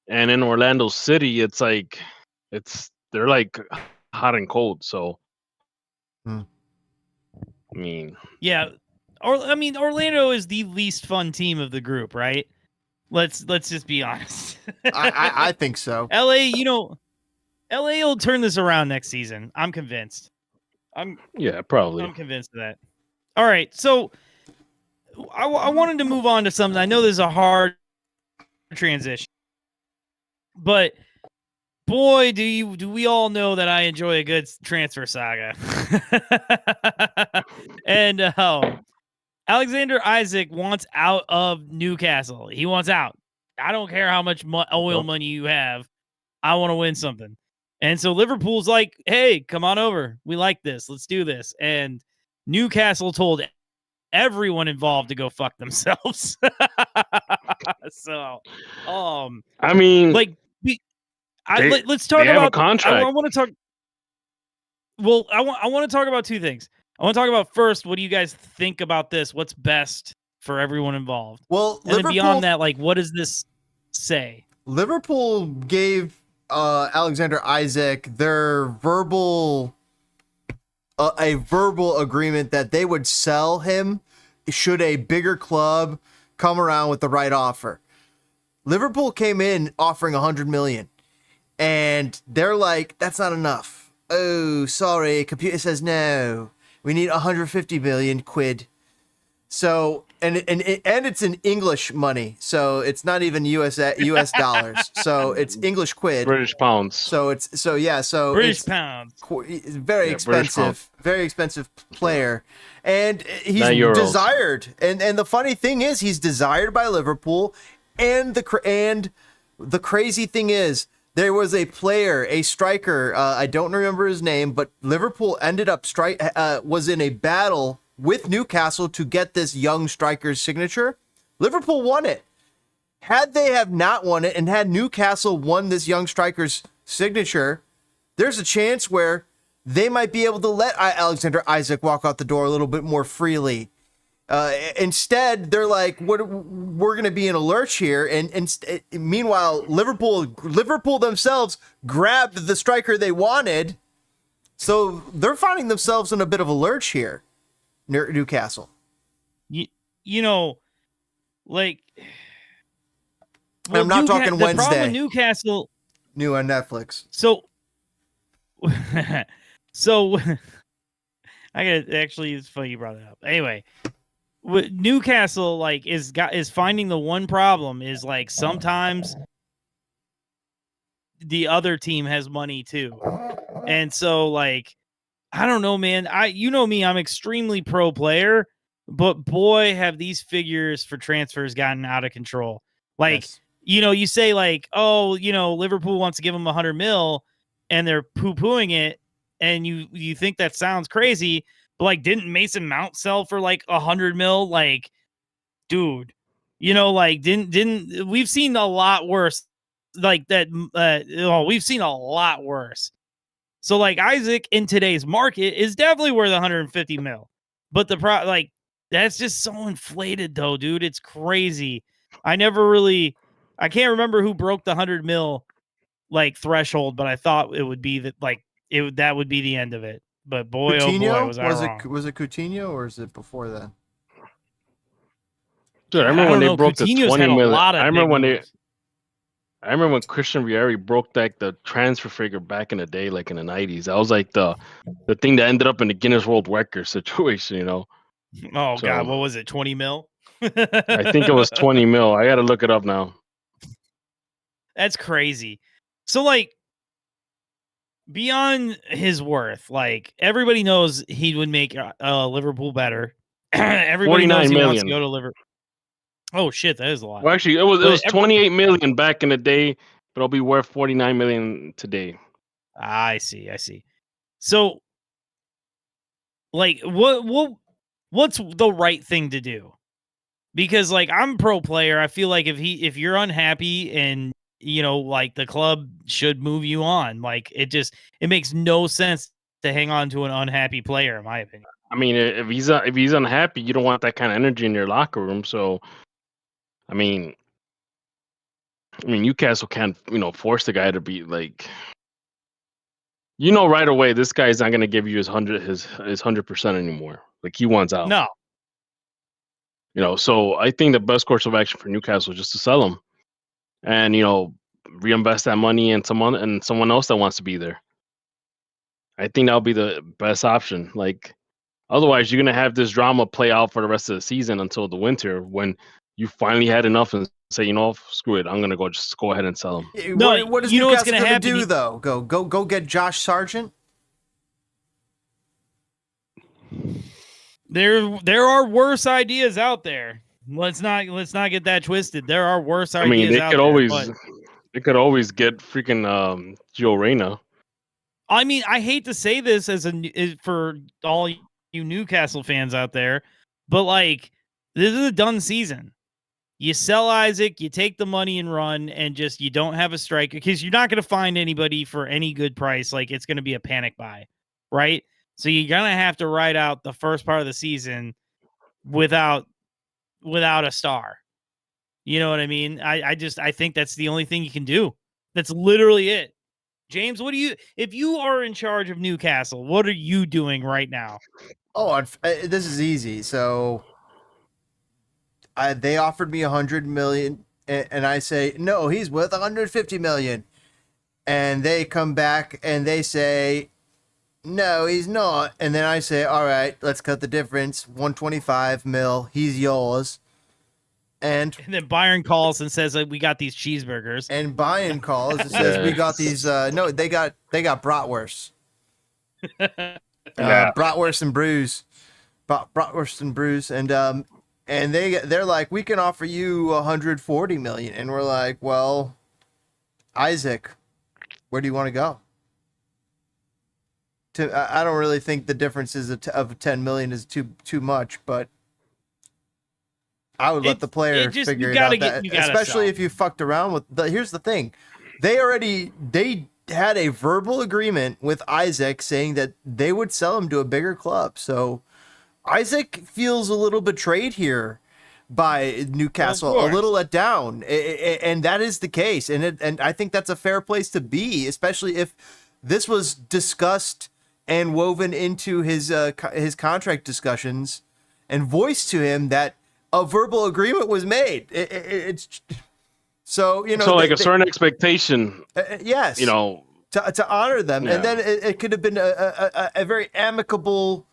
and in Orlando City, they're hot and cold. So, I mean, yeah. Orlando is the least fun team of the group, right? Let's just be honest. I think so. LA will turn this around next season. I'm convinced. Probably. I'm convinced of that. All right, so I wanted to move on to something. I know there's a hard transition, but boy, do we all know that I enjoy a good transfer saga. And Alexander Isak wants out of Newcastle. He wants out. I don't care how much oil money you have. I want to win something. And so Liverpool's like, hey, come on over. We like this. Let's do this. And Newcastle told everyone involved to go fuck themselves. So, I mean, like, let's talk about a contract. I want to talk. Well, I want to talk about two things. I want to talk about first, what do you guys think about this? What's best for everyone involved? Well, and then beyond that, like, what does this say? Liverpool gave Alexander Isak their verbal agreement that they would sell him should a bigger club come around with the right offer. Liverpool came in offering 100 million, and they're like, that's not enough. Oh, sorry, computer says no. We need 150 million quid. So, and it's in English money, so it's not even US dollars. So it's English quid, British pounds. So British pounds. It's very expensive, very expensive player, and he's desired. And the funny thing is, he's desired by Liverpool. And the crazy thing is, there was a player, a striker. I don't remember his name, but Liverpool ended up was in a battle with Newcastle to get this young striker's signature. Liverpool won it. Had they have not won it, and had Newcastle won this young striker's signature, there's a chance where they might be able to let Alexander Isak walk out the door a little bit more freely. Instead, they're like, we're going to be in a lurch here. And meanwhile, Liverpool themselves grabbed the striker they wanted. So they're finding themselves in a bit of a lurch here near Newcastle. You know, like, I'm not talking Wednesday. The problem with Newcastle, new on Netflix. So I got actually, it's funny you brought it up. Anyway, Newcastle like is finding the one problem is like sometimes the other team has money too, and so like I don't know, man. You know me, I'm extremely pro player, but boy, have these figures for transfers gotten out of control. Like, yes. You know, you say like, oh, you know, Liverpool wants to give them 100 mil, and they're poo-pooing it, and you think that sounds crazy. Like, didn't Mason Mount sell for like 100 mil? Like, dude, you know, like didn't we've seen a lot worse like that. We've seen a lot worse. So like Isak in today's market is definitely worth 150 mil, but that's just so inflated though, dude. It's crazy. I can't remember who broke the 100 mil like threshold, but I thought it would be that would be the end of it. But boy, Coutinho? Oh boy, was I wrong. Was it Coutinho or is it before that? Dude, I remember when they broke the 20 million. I remember when Christian Vieri broke like the transfer figure back in the day, like in the 90s. That was like the thing that ended up in the Guinness World Record situation, you know. Oh God, what was it? 20 mil? I think it was 20 mil. I gotta look it up now. That's crazy. So like, beyond his worth, like everybody knows he would make Liverpool better. Everybody knows he wants to go to Liverpool. Oh shit, that is a lot. Well, actually, it was 28 million back in the day, but it'll be worth 49 million today. I see. So, like, what's the right thing to do? Because like I'm pro player, I feel like if you're unhappy and you know, like the club should move you on. Like it makes no sense to hang on to an unhappy player, in my opinion. I mean, if he's unhappy, you don't want that kind of energy in your locker room. So, I mean, Newcastle can't, force the guy to be like, right away, this guy's not going to give you his 100% anymore. Like he wants out. No. So I think the best course of action for Newcastle is just to sell him. And reinvest that money in someone else that wants to be there. I think that'll be the best option. Like, otherwise, you're gonna have this drama play out for the rest of the season until the winter when you finally had enough and say, screw it, I'm gonna just go ahead and sell him. No, what is Newcastle going to do though? Go get Josh Sargent. There are worse ideas out there. Let's not get that twisted. There are worse ideas out there. They could always get freaking Joe Reyna. I mean, I hate to say this for all you Newcastle fans out there, but like, this is a done season. You sell Isak, you take the money and run, and you don't have a striker because you're not going to find anybody for any good price. Like, it's going to be a panic buy, right? So you're going to have to ride out the first part of the season without a star. You know what I mean? I think that's the only thing you can do. That's literally it. James, if you are in charge of Newcastle, what are you doing right now? Oh, this is easy. So they offered me $100 million, and I say, no, he's worth $150 million. And they come back and they say, no, he's not. And then I say, all right, let's cut the difference. 125 mil, he's yours. And then Bayern calls and says, we got these cheeseburgers. And Bayern calls and says, we got these. No, they got bratwurst. Bratwurst and brews. Bratwurst and brews. And they're like, we can offer you $140 million. And we're like, well, Isak, where do you want to go? I don't really think the difference of $10 million is too much, but I would let the player figure it out. Especially if you fucked around with here's the thing. They had a verbal agreement with Isak saying that they would sell him to a bigger club. So Isak feels a little betrayed here by Newcastle, a little let down. And that is the case. And I think that's a fair place to be, especially if this was discussed and woven into his contract discussions and voiced to him that a verbal agreement was made. It's so, so like a certain expectation. Yes. To honor them. Yeah. And then it could have been a very amicable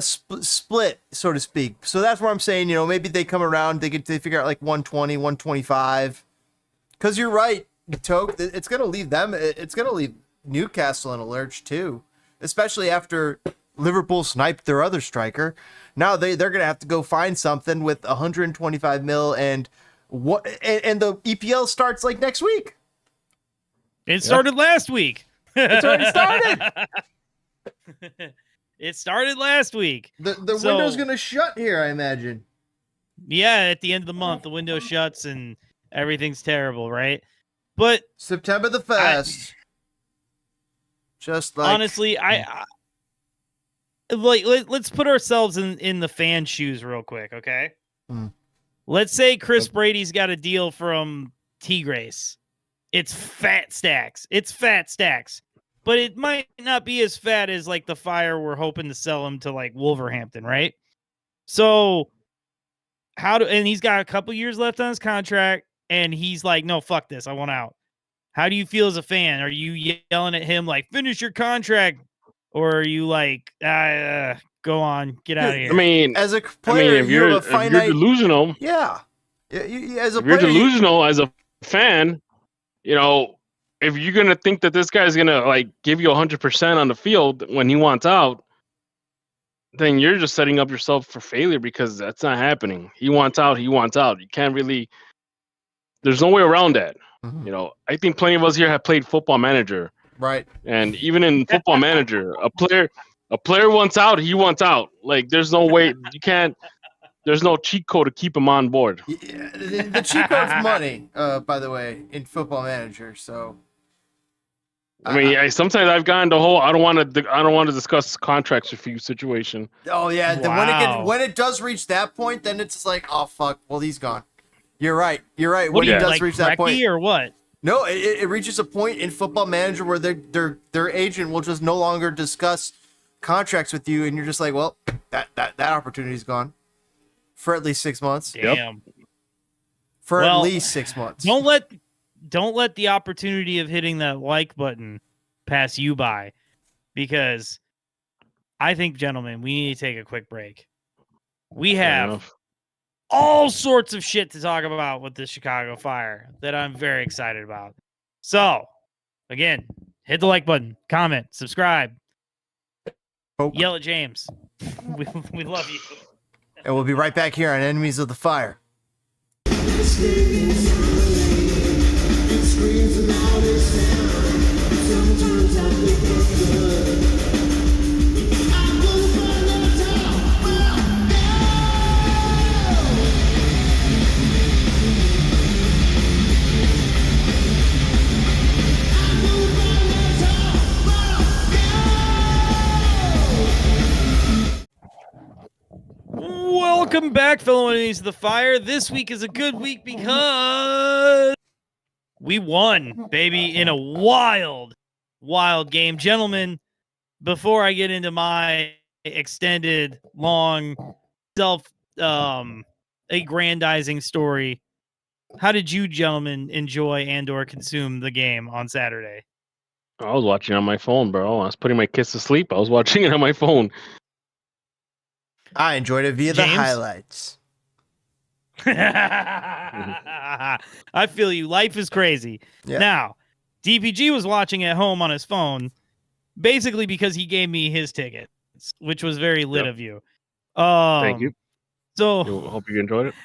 split, so to speak. So that's where I'm saying, maybe they come around, they figure out like 120, 125. Because you're right, Toke, it's going to leave them, it's going to leave Newcastle in a lurch too, especially after Liverpool sniped their other striker. Now they're going to have to go find something with 125 mil and the EPL starts like next week. It started last week. It's already started. It started last week. The window's going to shut here, I imagine. Yeah, at the end of the month, the window shuts and everything's terrible, right? But September the 1st. Just like honestly, let's put ourselves in the fan shoes real quick, okay? Let's say Chris Brady's got a deal from T-Grace. It's fat stacks. But it might not be as fat as like the Fire we're hoping to sell him to like Wolverhampton, right? So and he's got a couple years left on his contract and he's like, no, fuck this. I want out. How do you feel as a fan? Are you yelling at him like, finish your contract? Or are you like, go on, get out of here? I mean, as a player, if you're delusional, yeah. If you're delusional as a fan, if you're gonna think that this guy's gonna like give you 100% on the field when he wants out, then you're just setting up yourself for failure because that's not happening. He wants out. You can't really. There's no way around that. Mm-hmm. I think plenty of us here have played Football Manager. Right. And even in Football Manager, a player wants out, he wants out. Like there's no way you can't. There's no cheat code to keep him on board. Yeah, the cheat code's money, by the way, in Football Manager. So. I mean, sometimes I've gotten the whole I don't want to discuss contracts with you situation. Oh yeah, wow. When it does reach that point, then it's just like, oh fuck, well he's gone. You're right. When it does reach that point, or what? No, it reaches a point in Football Manager where their agent will just no longer discuss contracts with you, and you're just like, well, that opportunity's gone for at least 6 months. Damn. At least 6 months. Don't let the opportunity of hitting that like button pass you by, because I think, gentlemen, we need to take a quick break. We have all sorts of shit to talk about with the Chicago Fire that I'm very excited about. So, again, hit the like button, comment, subscribe, yell at James. We love you. And we'll be right back here on Enemies of the Fire. Welcome back, fellow enemies of the fire. This week is a good week because we won, baby, in a wild game. Gentlemen, before I get into my extended, long, aggrandizing story, how did you gentlemen enjoy and/or consume the game on Saturday? I was watching on my phone, bro. I was putting my kids to sleep. I was watching it on my phone. I enjoyed it via the highlights. I feel you. Life is crazy. Yeah. Now, DPG was watching at home on his phone, basically because he gave me his tickets, which was very lit of you. Thank you. So, hope you enjoyed it.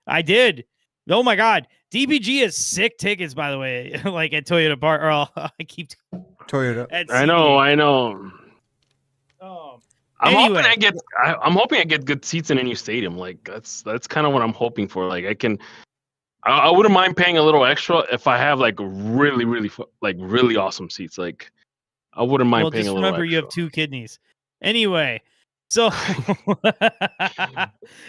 I did. Oh my God. DPG has sick tickets, by the way, like at Toyota Park. Or I keep Toyota. I know. I'm anyway. hoping I get good seats in a new stadium. Like that's kind of what I'm hoping for. Like I wouldn't mind paying a little extra if I have like really awesome seats. Like I wouldn't mind paying a little extra. Remember, you have 2 kidneys. Anyway, so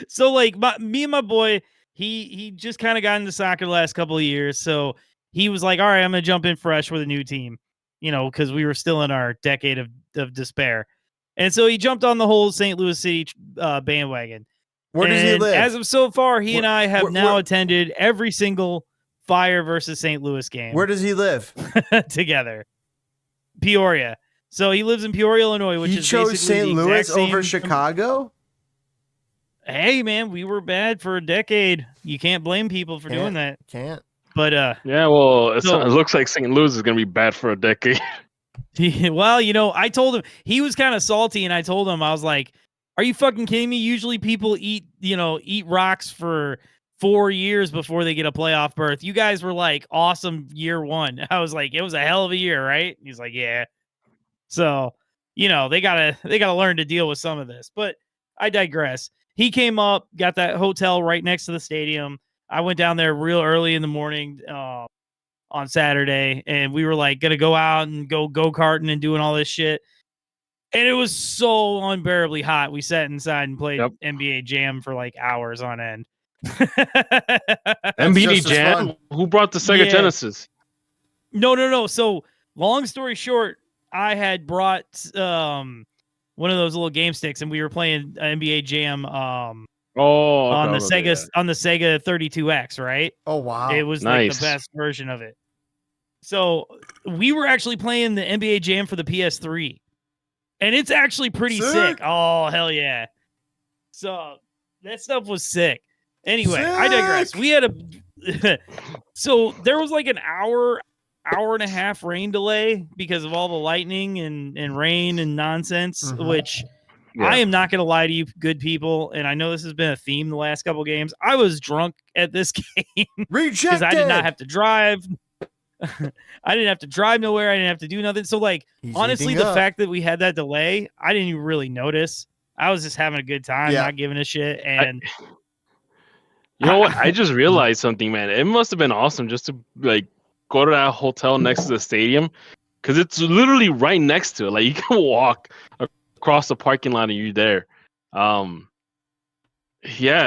so like me and my boy, he just kind of got into soccer the last couple of years. So he was like, all right, I'm going to jump in fresh with a new team, because we were still in our decade of despair. And so he jumped on the whole St. Louis City bandwagon. Where does he live? As of so far, he and I have now attended every single Fire versus St. Louis game. Where does he live? Together. Peoria. So he lives in Peoria, Illinois, which is chose St. Louis over Chicago? Hey, man, we were bad for a decade. You can't blame people for doing that. Can't. But yeah, well, it looks like St. Louis is going to be bad for a decade. Well, I told him, he was kind of salty, and I told him, I was like, are you fucking kidding me? Usually people eat rocks for 4 years before they get a playoff berth. You guys were like awesome year one. I was like, it was a hell of a year, right? He's like, yeah. So, they gotta learn to deal with some of this. But I digress. He came up, got that hotel right next to the stadium. I went down there real early in the morning on Saturday, and we were like gonna go out and go karting and doing all this shit. And it was so unbearably hot. We sat inside and played NBA Jam for like hours on end. NBA Jam? Who brought the Sega Genesis? No. So long story short, I had brought one of those little game sticks, and we were playing NBA Jam on the Sega 32X, right? Oh wow. It was like the best version of it. So we were actually playing the NBA Jam for the PS3. And it's actually pretty sick. Oh, hell yeah. So that stuff was sick. Anyway, I digress. We had so there was like an hour and a half rain delay because of all the lightning and rain and nonsense, which I am not going to lie to you, good people. And I know this has been a theme the last couple games. I was drunk at this game because I did not have to drive. I didn't have to drive nowhere. I didn't have to do nothing. So, like, honestly, the fact that we had that delay, I didn't even really notice. I was just having a good time, not giving a shit. And you know what? I just realized something, man. It must have been awesome just to like go to that hotel next to the stadium, because it's literally right next to it. Like you can walk across the parking lot and you're there. Yeah,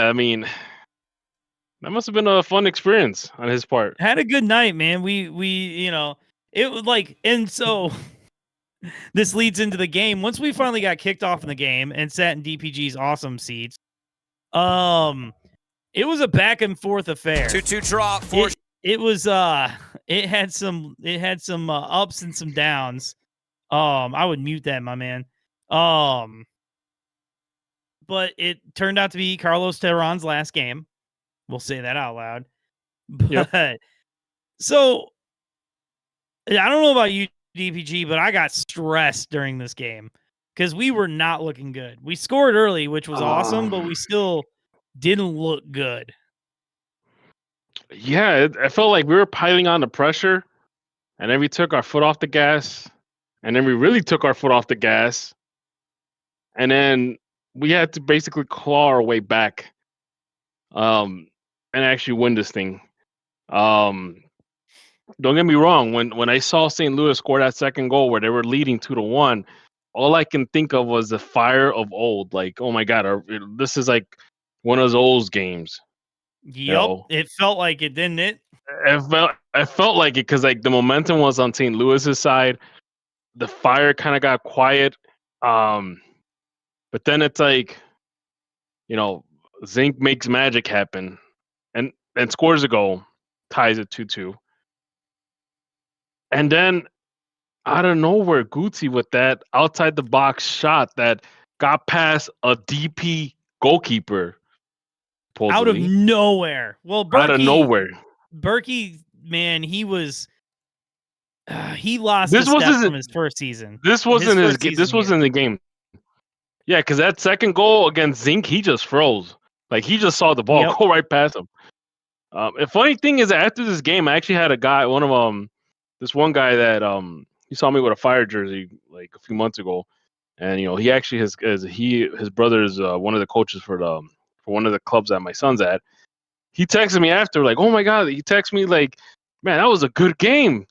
I mean, that must have been a fun experience on his part. Had a good night, man. We it was like, and so this leads into the game. Once we finally got kicked off in the game and sat in DPG's awesome seats, it was a back and forth affair. 2-2 draw. It was it had some ups and some downs. I would mute that, my man. but it turned out to be Carlos Terran's last game. We'll say that out loud. But so I don't know about you, DPG, but I got stressed during this game because we were not looking good. We scored early, which was awesome, but we still didn't look good. Yeah, I felt like we were piling on the pressure, and then we took our foot off the gas, and then we really took our foot off the gas, and then we had to basically claw our way back, and actually win this thing. Don't get me wrong. When I saw St. Louis score that second goal where they were leading 2-1, all I can think of was the fire of old. Like, oh my God, this is like one of those games. Yep, it felt like it, didn't it? I felt like it because like the momentum was on St. Louis's side. The fire kind of got quiet, but then it's like, Zinc makes magic happen, and scores a goal, ties it 2-2, and then out of nowhere, Gucci with that outside the box shot that got past a DP goalkeeper. Supposedly. Out of nowhere. Well, out of nowhere. Berkey, man, he was. He lost this from his first season. This wasn't his game. This wasn't the game. Yeah, because that second goal against Zinc, he just froze. Like he just saw the ball go right past him. The funny thing is that after this game, I actually had a guy, this one guy that he saw me with a Fire jersey like a few months ago, and he actually his brother is one of the coaches for one of the clubs that my son's at. He texted me after like, oh my God, he texted me like, man, that was a good game.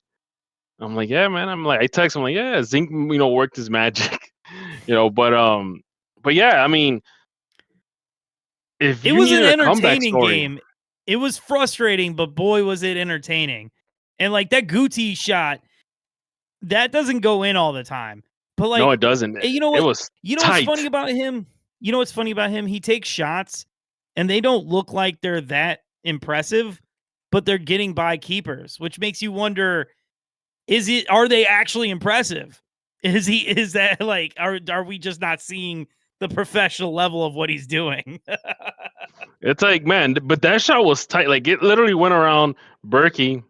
I'm like, yeah, man. I text him like, yeah, Zinc, worked his magic, but yeah, I mean, if it was an entertaining game, it was frustrating, but boy, was it entertaining. And like that Guti shot, that doesn't go in all the time. But like, no, it doesn't. You know what? It was what's funny about him? You know what's funny about him? He takes shots, and they don't look like they're that impressive, but they're getting by keepers, which makes you wonder: are they actually impressive? Is that like, are we just not seeing the professional level of what he's doing? It's like, man, but that shot was tight. Like it literally went around Berkey.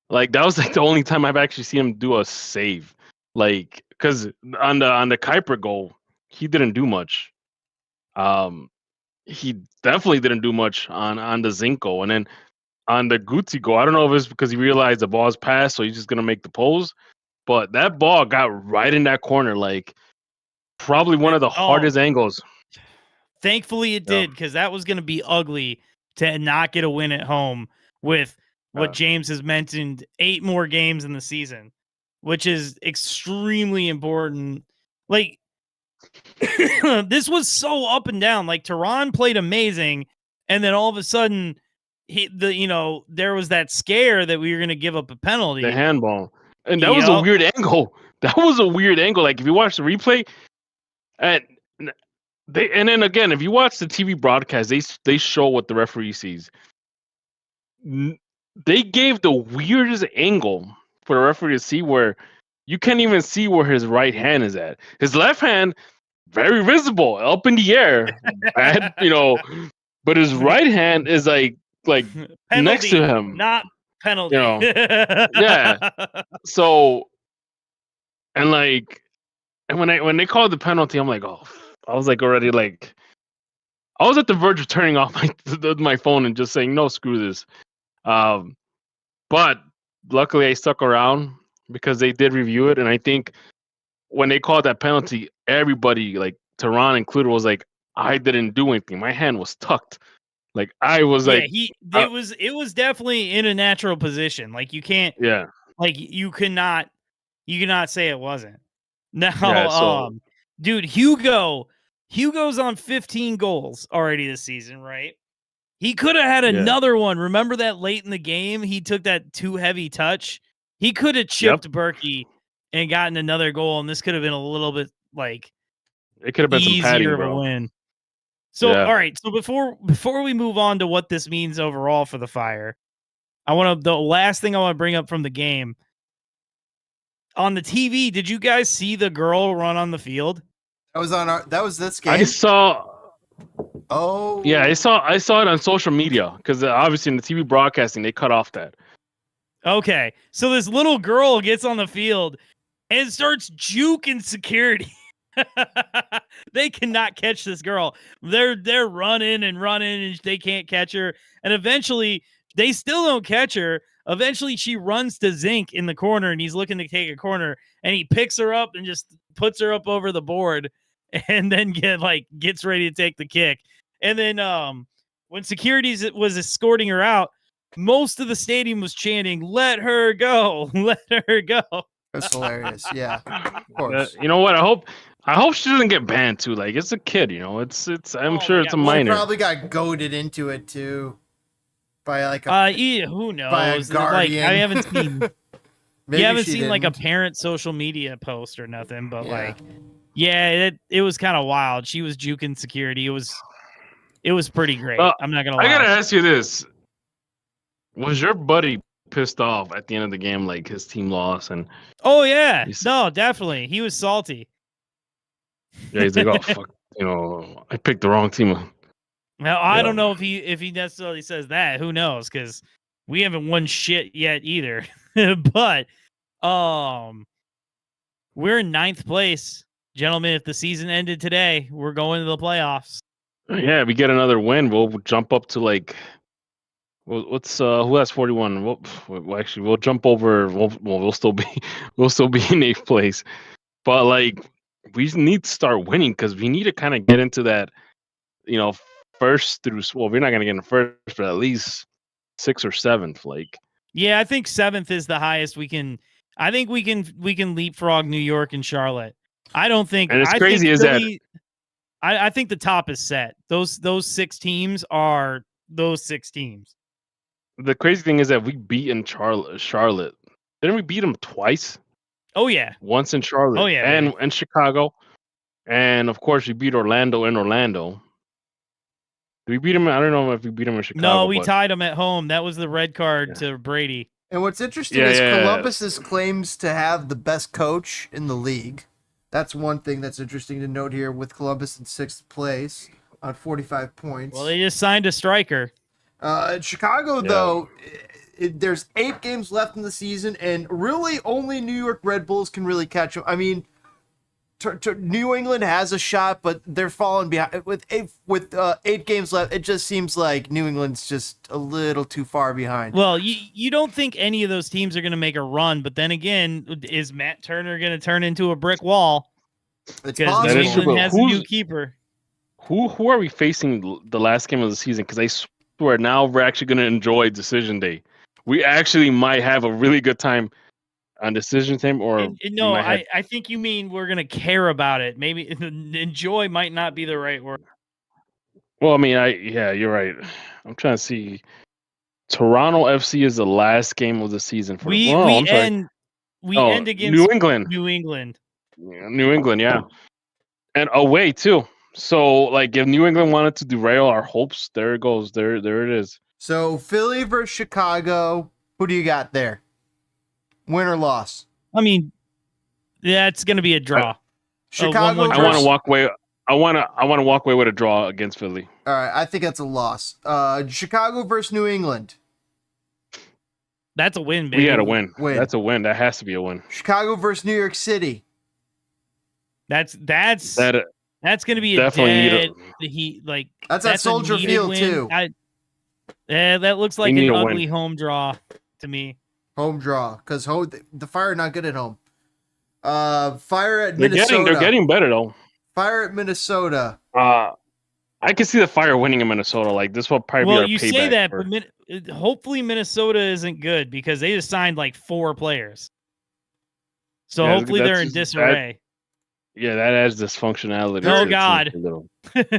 Like that was like the only time I've actually seen him do a save. Like, because on the Kuiper goal, he didn't do much. He definitely didn't do much on the Zinc goal, and then on the Guti goal, I don't know if it's because he realized the ball's passed, so he's just gonna make the pose. But that ball got right in that corner, like probably one of the hardest angles. Thankfully, it did, because that was gonna be ugly to not get a win at home with what James has mentioned, 8 more games in the season, which is extremely important. Like, this was so up and down. Like, Terran played amazing, and then all of a sudden, there was that scare that we were going to give up a penalty. The handball. And that was a weird angle. That was a weird angle. Like, if you watch the replay, and then again, if you watch the TV broadcast, they show what the referee sees. They gave the weirdest angle for the referee to see where you can't even see where his right hand is at. His left hand, very visible, up in the air. Bad, but his right hand is like penalty, next to him. Not penalty. Yeah. So, and when they called the penalty, I'm like, I was like already like, I was at the verge of turning off my phone and just saying, no, screw this. But luckily I stuck around because they did review it, and I think when they called that penalty, everybody, like Terran included, was like, I didn't do anything. My hand was tucked. Like I was it was definitely in a natural position. Like you can't like you cannot say it wasn't. Now dude, Hugo's on 15 goals already this season, right? He could have had another one. Remember that late in the game, he took that too heavy touch. He could have chipped Berkey and gotten another goal, and this could have been a little bit like it could have been some padding, of a win. So all right, so before we move on to what this means overall for the Fire, the last thing I want to bring up from the game. On the TV, did you guys see the girl run on the field? That was this game. I saw. Oh. Yeah, I saw it on social media because obviously in the TV broadcasting they cut off that. Okay, so this little girl gets on the field and starts juking security. They cannot catch this girl. They're running and they can't catch her. And eventually they still don't catch her. Eventually she runs to Zinc in the corner and he's looking to take a corner and he picks her up and just puts her up over the board and then gets ready to take the kick. And then when security was escorting her out, most of the stadium was chanting, "Let her go, let her go." That's hilarious. Yeah, of course. You know what? I hope she doesn't get banned too. Like, it's a kid, you know. I'm sure it's a minor. She probably got goaded into it too by like a who knows? by a guardian. Like, I haven't seen. You haven't seen like a parent social media post or nothing, but it was kind of wild. She was juking security. It was pretty great. I'm not gonna lie. I gotta ask you this: was your buddy pissed off at the end of the game, like his team lost? And oh yeah, no, definitely, he was salty. Yeah, he's like, oh fuck, you know, I picked the wrong team. Now I don't know if he necessarily says that. Who knows? Because we haven't won shit yet either. But we're in 9th place, gentlemen. If the season ended today, we're going to the playoffs. Yeah, if we get another win, we'll jump up to like. What's who has 41? We'll jump over. We'll still be in 8th place, but like we need to start winning because we need to kind of get into that, you know, first through. Well, we're not gonna get in the first, but at least 6th or 7th. Like, yeah, I think 7th is the highest we can. I think we can leapfrog New York and Charlotte. I don't think. And it's I crazy think is Philly, I think the top is set. Those 6 teams are those 6 teams. The crazy thing is that we beat in Charlotte. Didn't we beat them twice? Oh yeah, once in Charlotte. Oh yeah, and Chicago, and of course we beat Orlando in Orlando. Did we beat them? I don't know if we beat them in Chicago. No, we tied them at home. That was the red card to Brady. And what's interesting is Columbus's claims to have the best coach in the league. That's one thing that's interesting to note here with Columbus in 6th place on 45 points. Well, they just signed a striker. In Chicago, though, there's 8 games left in the season, and really only New York Red Bulls can really catch them. I mean, New England has a shot, but they're falling behind. With 8 games left, it just seems like New England's just a little too far behind. Well, you don't think any of those teams are going to make a run, but then again, is Matt Turner going to turn into a brick wall? Because New England has a new keeper. Who are we facing the last game of the season? Because I swear now we're actually going to enjoy decision day. We actually might have a really good time on decision time, or no, I think you mean we're going to care about it. Maybe enjoy might not be the right word. Well, I mean, you're right. I'm trying to see. Toronto FC is the last game of the season for we end against New England. New England, yeah, and away too. So, like, if New England wanted to derail our hopes, there it goes. There it is. So, Philly versus Chicago. Who do you got there? Win or loss? I mean, yeah, it's going to be a draw. Chicago. I want to walk away. I want to walk away with a draw against Philly. All right, I think that's a loss. Chicago versus New England. That's a win, baby. We got to win. That's a win. That has to be a win. Chicago versus New York City. That's going to be definitely that's at Soldier Field win. too. That looks like an ugly home draw to me. Home draw because the Fire are not good at home. Fire at Minnesota. They're getting better though. Fire at Minnesota. I can see the Fire winning in Minnesota. Like, this will probably be our payback. Well, you say that, but hopefully Minnesota isn't good because they just signed like 4 players. So hopefully they're in disarray. That adds dysfunctionality. Oh God,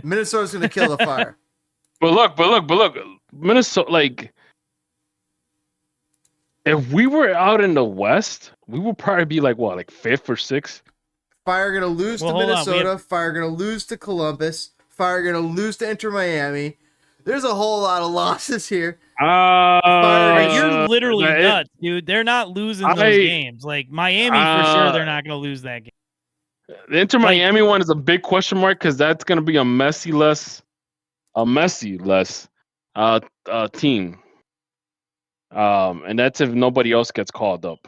Minnesota's gonna kill the Fire. But look, Minnesota. Like, if we were out in the West, we would probably be like 5th or 6th. Fire gonna lose to Minnesota. Fire gonna lose to Columbus. Fire gonna lose to Inter Miami. There's a whole lot of losses here. You're literally nuts, dude. They're not losing those games. Like Miami, for sure, they're not gonna lose that game. The Inter Miami one is a big question mark because that's going to be a messy less team. And that's if nobody else gets called up.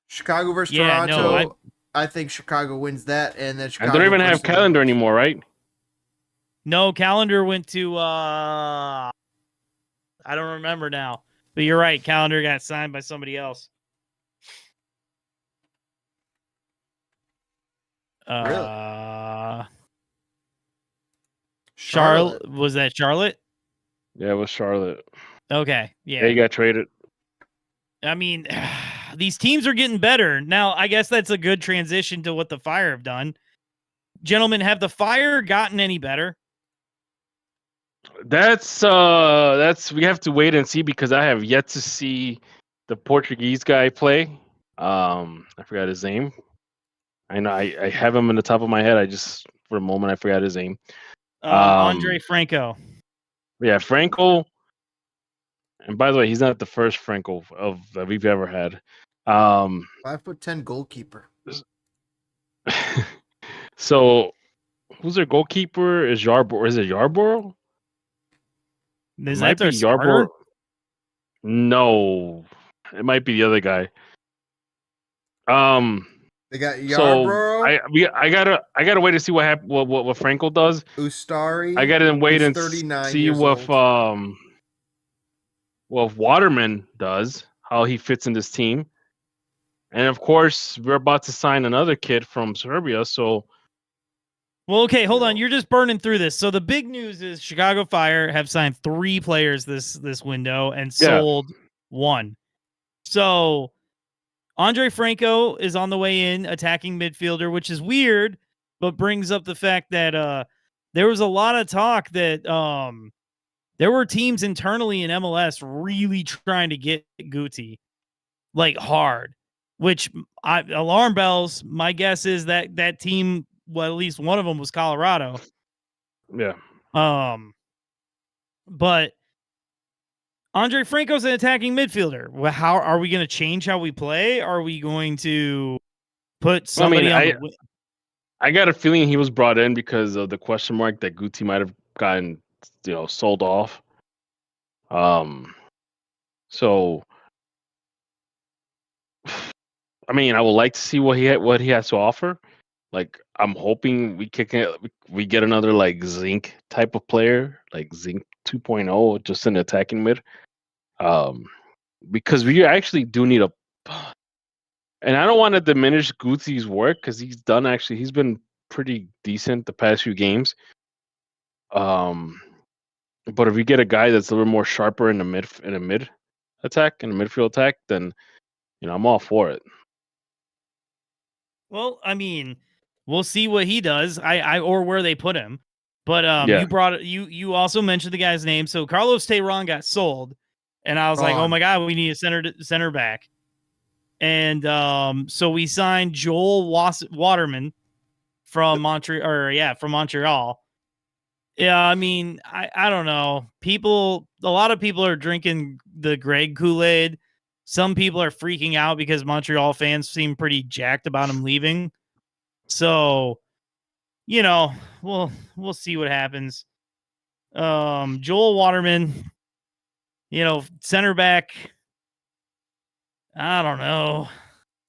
Chicago versus Toronto. No, I think Chicago wins that, and then Chicago. And they don't even have calendar anymore, right? No, calendar went to I don't remember now. But you're right, calendar got signed by somebody else. Really? Charlotte. Was that Charlotte? Yeah, it was Charlotte. Okay. Yeah. They got traded. I mean, these teams are getting better. Now, I guess that's a good transition to what the Fire have done. Gentlemen, have the Fire gotten any better? That's we have to wait and see because I have yet to see the Portuguese guy play. I forgot his name. I know I have him in the top of my head. I just for a moment I forgot his name. Andre Franco. Yeah, Franco. And by the way, he's not the first Franco that we've ever had. 5'10" goalkeeper. So, who's their goalkeeper? Is Yarborough? Is it Yarborough? Is that their Yarborough? No, it might be the other guy. They got Yarborough. So I gotta wait to see what happens. What Franco does. Ustari. I gotta wait and see what Waterman does, how he fits in this team. And of course, we're about to sign another kid from Serbia. So, well, okay, hold on. You're just burning through this. So the big news is Chicago Fire have signed 3 players this window and sold 1. So Andre Franco is on the way in, attacking midfielder, which is weird, but brings up the fact that there was a lot of talk that there were teams internally in MLS really trying to get Guti, like hard, which alarm bells. My guess is that team, well, at least one of them was Colorado. Yeah. But Andre Franco's an attacking midfielder. Well, how are we going to change how we play? Are we going to put somebody on? I got a feeling he was brought in because of the question mark that Guti might have gotten, sold off. So, I mean, I would like to see what he has to offer. Like, I'm hoping we get another like Zinc type of player, like Zinc 2.0, just an attacking mid. Because we actually do need and I don't want to diminish Guti's work because he's been pretty decent the past few games. But if we get a guy that's a little more sharper in a mid attack, in a midfield attack, then I'm all for it. Well, I mean, we'll see what he does. Or where they put him. But you also mentioned the guy's name. So Carlos Teyron got sold, and I was like, oh my god, we need a center back. And so we signed Joel Waterman from Montreal. Yeah, I mean, I don't know. A lot of people are drinking the Greg Kool-Aid. Some people are freaking out because Montreal fans seem pretty jacked about him leaving. So, we'll see what happens. Joel Waterman, center back. I don't know.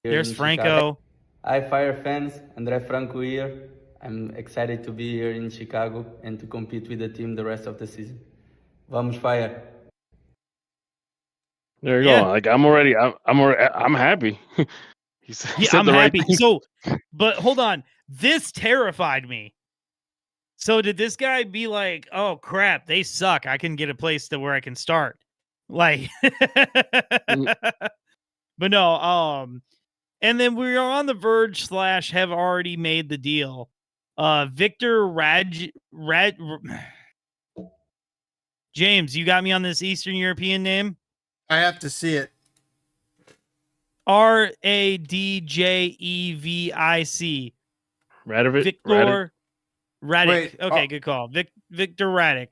There's Franco. Chicago. Hi, Fire fans. Andre Franco here. I'm excited to be here in Chicago and to compete with the team the rest of the season. Vamos Fire! There you go. Like I'm happy. I'm happy. So, but hold on. This terrified me. So did this guy be like, "Oh crap, they suck. I can get a place where I can start." Like, but no. And then we are on the verge / have already made the deal. Victor James, you got me on this Eastern European name? I have to see it. Radjevic. Radovic? Victor Radic. Okay, good call. Victor Radic.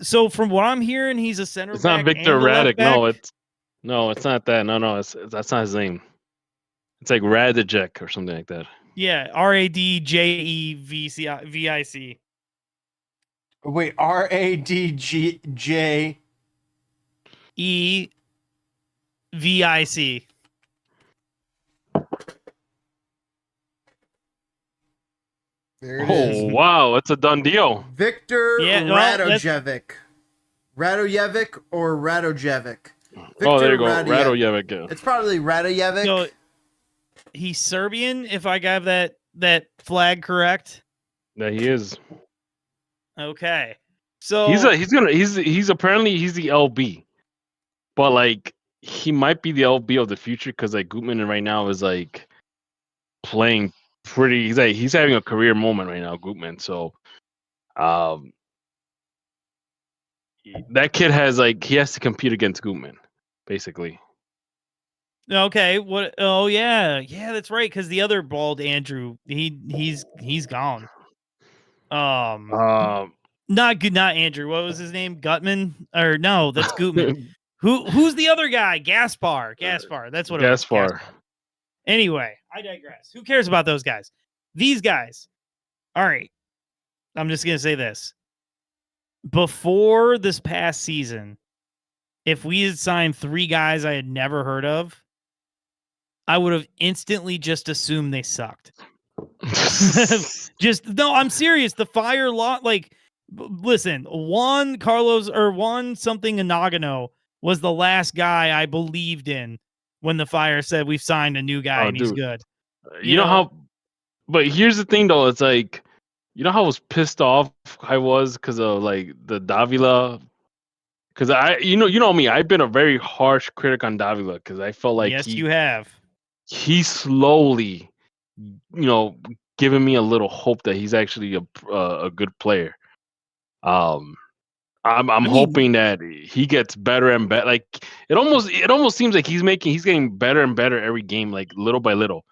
So from what I'm hearing, he's a center back. It's not Victor Radic. No, it's not that. No, that's not his name. It's like Radijek or something like that. Yeah, RADJEVIC. Wait, RADGJ EVIC. There it Oh, is. wow. It's a done deal. Victor Radojevic. Radojevic or Radojevic? Victor there you go. Radojevic. Yeah. It's probably Radojevic. So he's Serbian, if I got that flag correct. Yeah, he is. Okay. So he's apparently the LB. But like he might be the LB of the future because like Gutman right now is like playing pretty. He's having a career moment right now, Gutman. So, that kid has he has to compete against Gutman, basically. Okay. What? Oh yeah, that's right. Because the other bald Andrew, he's gone. Not good. Not Andrew. What was his name? Gutman? Or no, that's Gutman. Who's the other guy? Gaspar. That's what it was. Gaspar. Anyway, I digress. Who cares about those guys? These guys. All right. I'm just gonna say this. Before this past season, if we had signed 3 guys I had never heard of, I would have instantly just assumed they sucked. No, I'm serious. The Fire lot, listen, Juan something Nagano was the last guy I believed in when the Fire said we've signed a new guy and he's good. You know how? But here's the thing, though. It's like, you know how I was pissed off I was because of the Davila. Because you know me, I've been a very harsh critic on Davila because I felt like you have. He slowly, giving me a little hope that he's actually a good player. I'm hoping that he gets better and better. Like it almost seems like he's getting better and better every game, like little by little.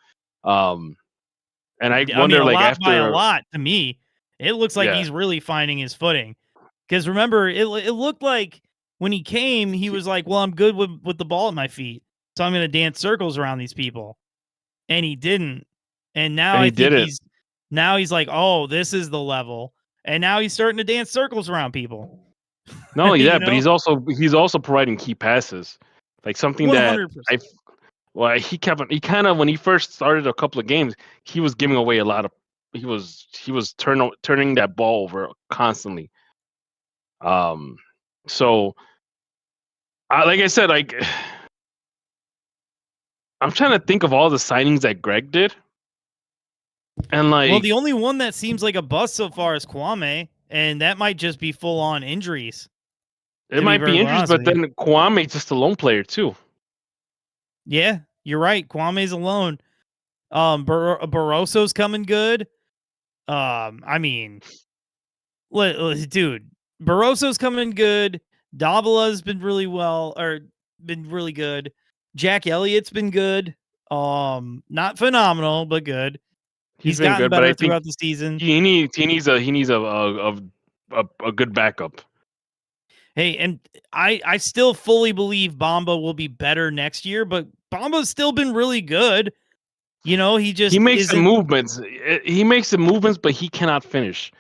And I wonder, by a lot to me, it looks like he's really finding his footing. Because remember, it looked like when he came, he was like, "Well, I'm good with the ball at my feet, so I'm going to dance circles around these people," and he didn't. And now he's like, "Oh, this is the level," and now he's starting to dance circles around people. Not only that, but he's also providing key passes, like something 100%. He kind of when he first started a couple of games, he was giving away a lot of. He was turning that ball over constantly. So, like I said, I'm trying to think of all the signings that Greg did, and the only one that seems like a bust so far is Kwame, and that might just be full on injuries. It might be injuries, but then Kwame's just a lone player too. Yeah, you're right. Kwame's alone. Barroso's coming good. I mean, dude, Barroso's coming good. Davila's been really good. Jack Elliott's been good. Not phenomenal, but good. He's gotten good, better throughout the season. He needs a good backup. Hey, and I still fully believe Bamba will be better next year, but Bamba's still been really good. He makes the movements. He makes the movements, but he cannot finish.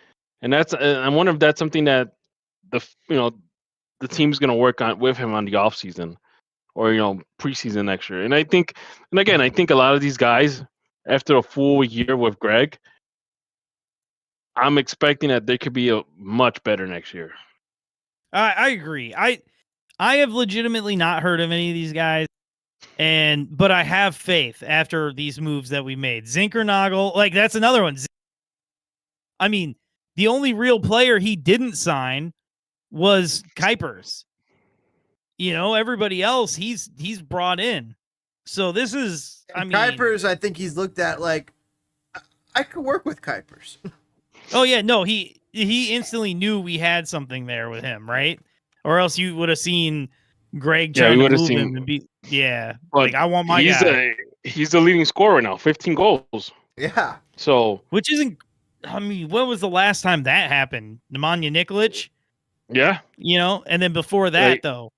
And I wonder if that's something that the team's going to work on with him on the off season or preseason next year. And I think a lot of these guys, after a full year with Greg, I'm expecting that they could be a much better next year. I agree. I have legitimately not heard of any of these guys, but I have faith after these moves that we made. Zinkernagel, that's another one. I mean, the only real player he didn't sign was Kuipers. Everybody else he's brought in. So this is, Kuipers, I think he's looked at like, I could work with Kuipers. Oh yeah, no, he instantly knew we had something there with him, right? Or else you would have seen Greg trying to move him and be, but I want my guy. He's the leading scorer now, 15 goals. Yeah. So, which isn't. When was the last time that happened? Nemanja Nikolic. Yeah. And then before that, though.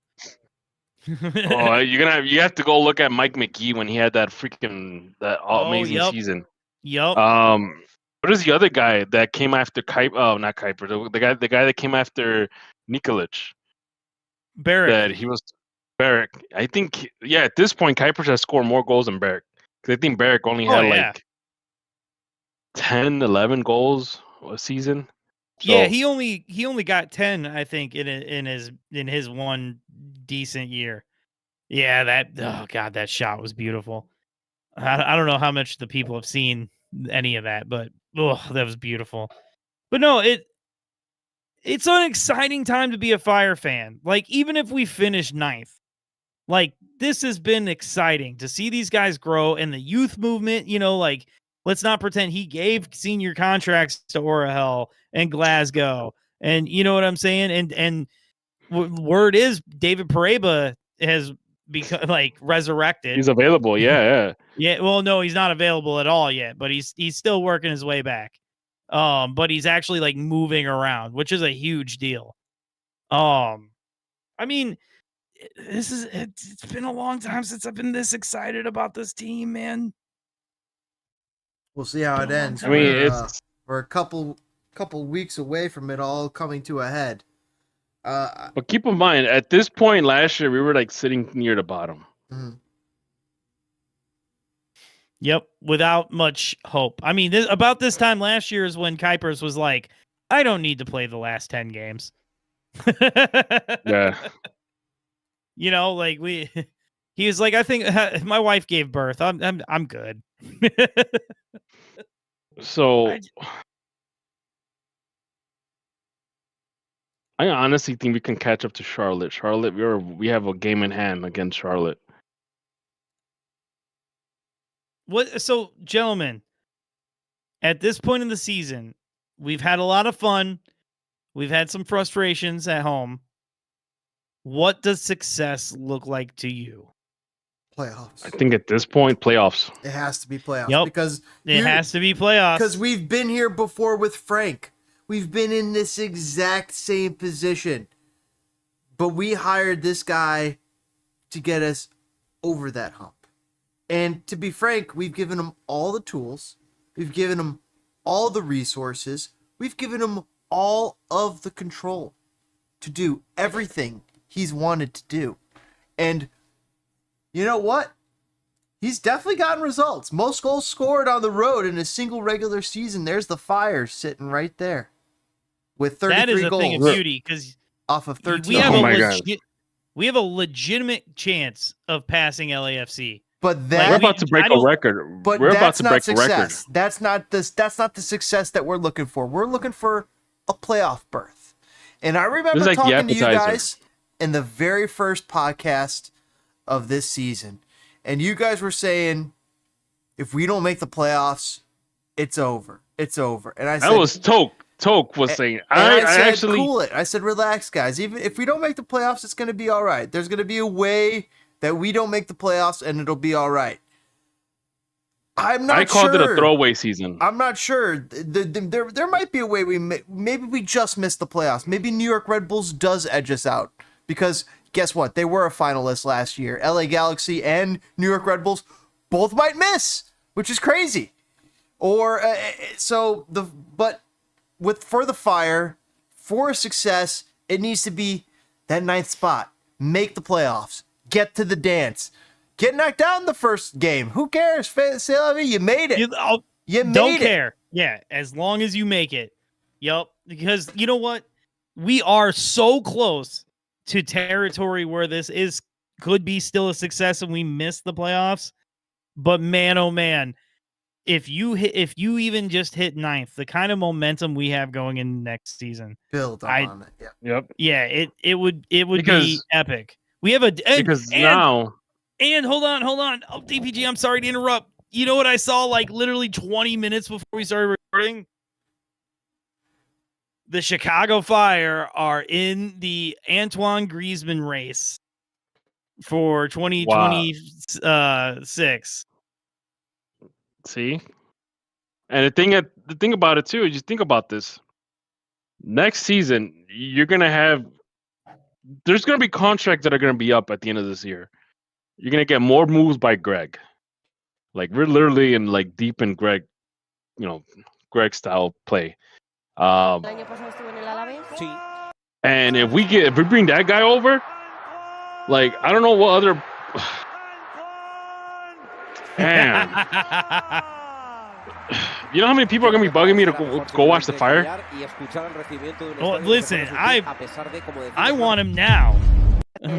You have to go look at Mike McGee when he had that amazing season. Yep. What is the other guy that came after Kuiper? Oh, not Kuiper. The guy that came after Nikolic. Barrick. That he was Barrick. I think at this point Kuiper has scored more goals than Barrick. Because I think Barrick only had 10, 11 goals a season. So, yeah, he only got 10, I think, in his one decent year. Yeah, that shot was beautiful. I don't know how much the people have seen any of that, but that was beautiful. But no, it's an exciting time to be a Fire fan. Like, even if we finish 9th, like, this has been exciting to see these guys grow, and the youth movement, like, let's not pretend he gave senior contracts to Orahel and Glasgow. And you know what I'm saying? And word is David Pareba has become resurrected. He's available. Yeah. Yeah. Well, no, he's not available at all yet, but he's still working his way back. But he's actually moving around, which is a huge deal. I mean, it's been a long time since I've been this excited about this team, man. We'll see how it ends. I mean, we're a couple weeks away from it all coming to a head. But keep in mind, at this point last year, we were sitting near the bottom. Mm-hmm. Yep, without much hope. I mean, about this time last year is when Kuipers was like, I don't need to play the last 10 games. Yeah. He was like, I think my wife gave birth. I'm good. So I honestly think we can catch up to Charlotte. We have a game in hand against Charlotte. So, gentlemen, at this point in the season, we've had a lot of fun. We've had some frustrations at home. What does success look like to you? Playoffs. I think at this point, playoffs. It has to be playoffs. Yep. Because it has to be playoffs. Because we've been here before with Frank. We've been in this exact same position. But we hired this guy to get us over that hump. And to be frank, we've given him all the tools. We've given him all the resources. We've given him all of the control to do everything he's wanted to do. And you know what? He's definitely gotten results. Most goals scored on the road in a single regular season. There's the Fire sitting right there with 33 goals. That is a thing of beauty because off of 13. We have a legitimate chance of passing LAFC. But we're about to break a record. But we're about to break success. a record. That's not the success that we're looking for. We're looking for a playoff berth. And I remember talking to you guys in the very first podcast of this season. And you guys were saying, if we don't make the playoffs, it's over. It's over. And I said, that was Toke. Toke was saying, I said, cool it. I said, relax, guys. Even if we don't make the playoffs, it's going to be all right. There's going to be a way that we don't make the playoffs, and it'll be all right. I'm not sure. I called it a throwaway season. I'm not sure. There might be a way maybe we just missed the playoffs. Maybe New York Red Bulls does edge us out. Because guess what? They were a finalist last year. LA Galaxy and New York Red Bulls both might miss, which is crazy. Or for the Fire, for a success, it needs to be that 9th spot. Make the playoffs. Get to the dance. Get knocked out in the first game. Who cares? You made it. You made don't it. Care. Yeah, as long as you make it. Yep. Because you know what? We are so close to territory where this could be still a success and we miss the playoffs. But man, oh man, if you even just hit 9th, the kind of momentum we have going in next season, build on it. Yeah. Yep. Yeah, it would be epic. We have now. And hold on. Oh, DPG, I'm sorry to interrupt. You know what I saw literally 20 minutes before we started recording? The Chicago Fire are in the Antoine Griezmann race for 2026. See? And the thing about it too is you think about this. Next season, you're gonna have there's going to be contracts that are going to be up at the end of this year. You're going to get more moves by Greg. Like we're literally in like deep in Greg, Greg style play. And if we bring that guy over, like I don't know what other. Man. You know how many people are gonna be bugging me to go watch the fire? Well, listen, I want him now. We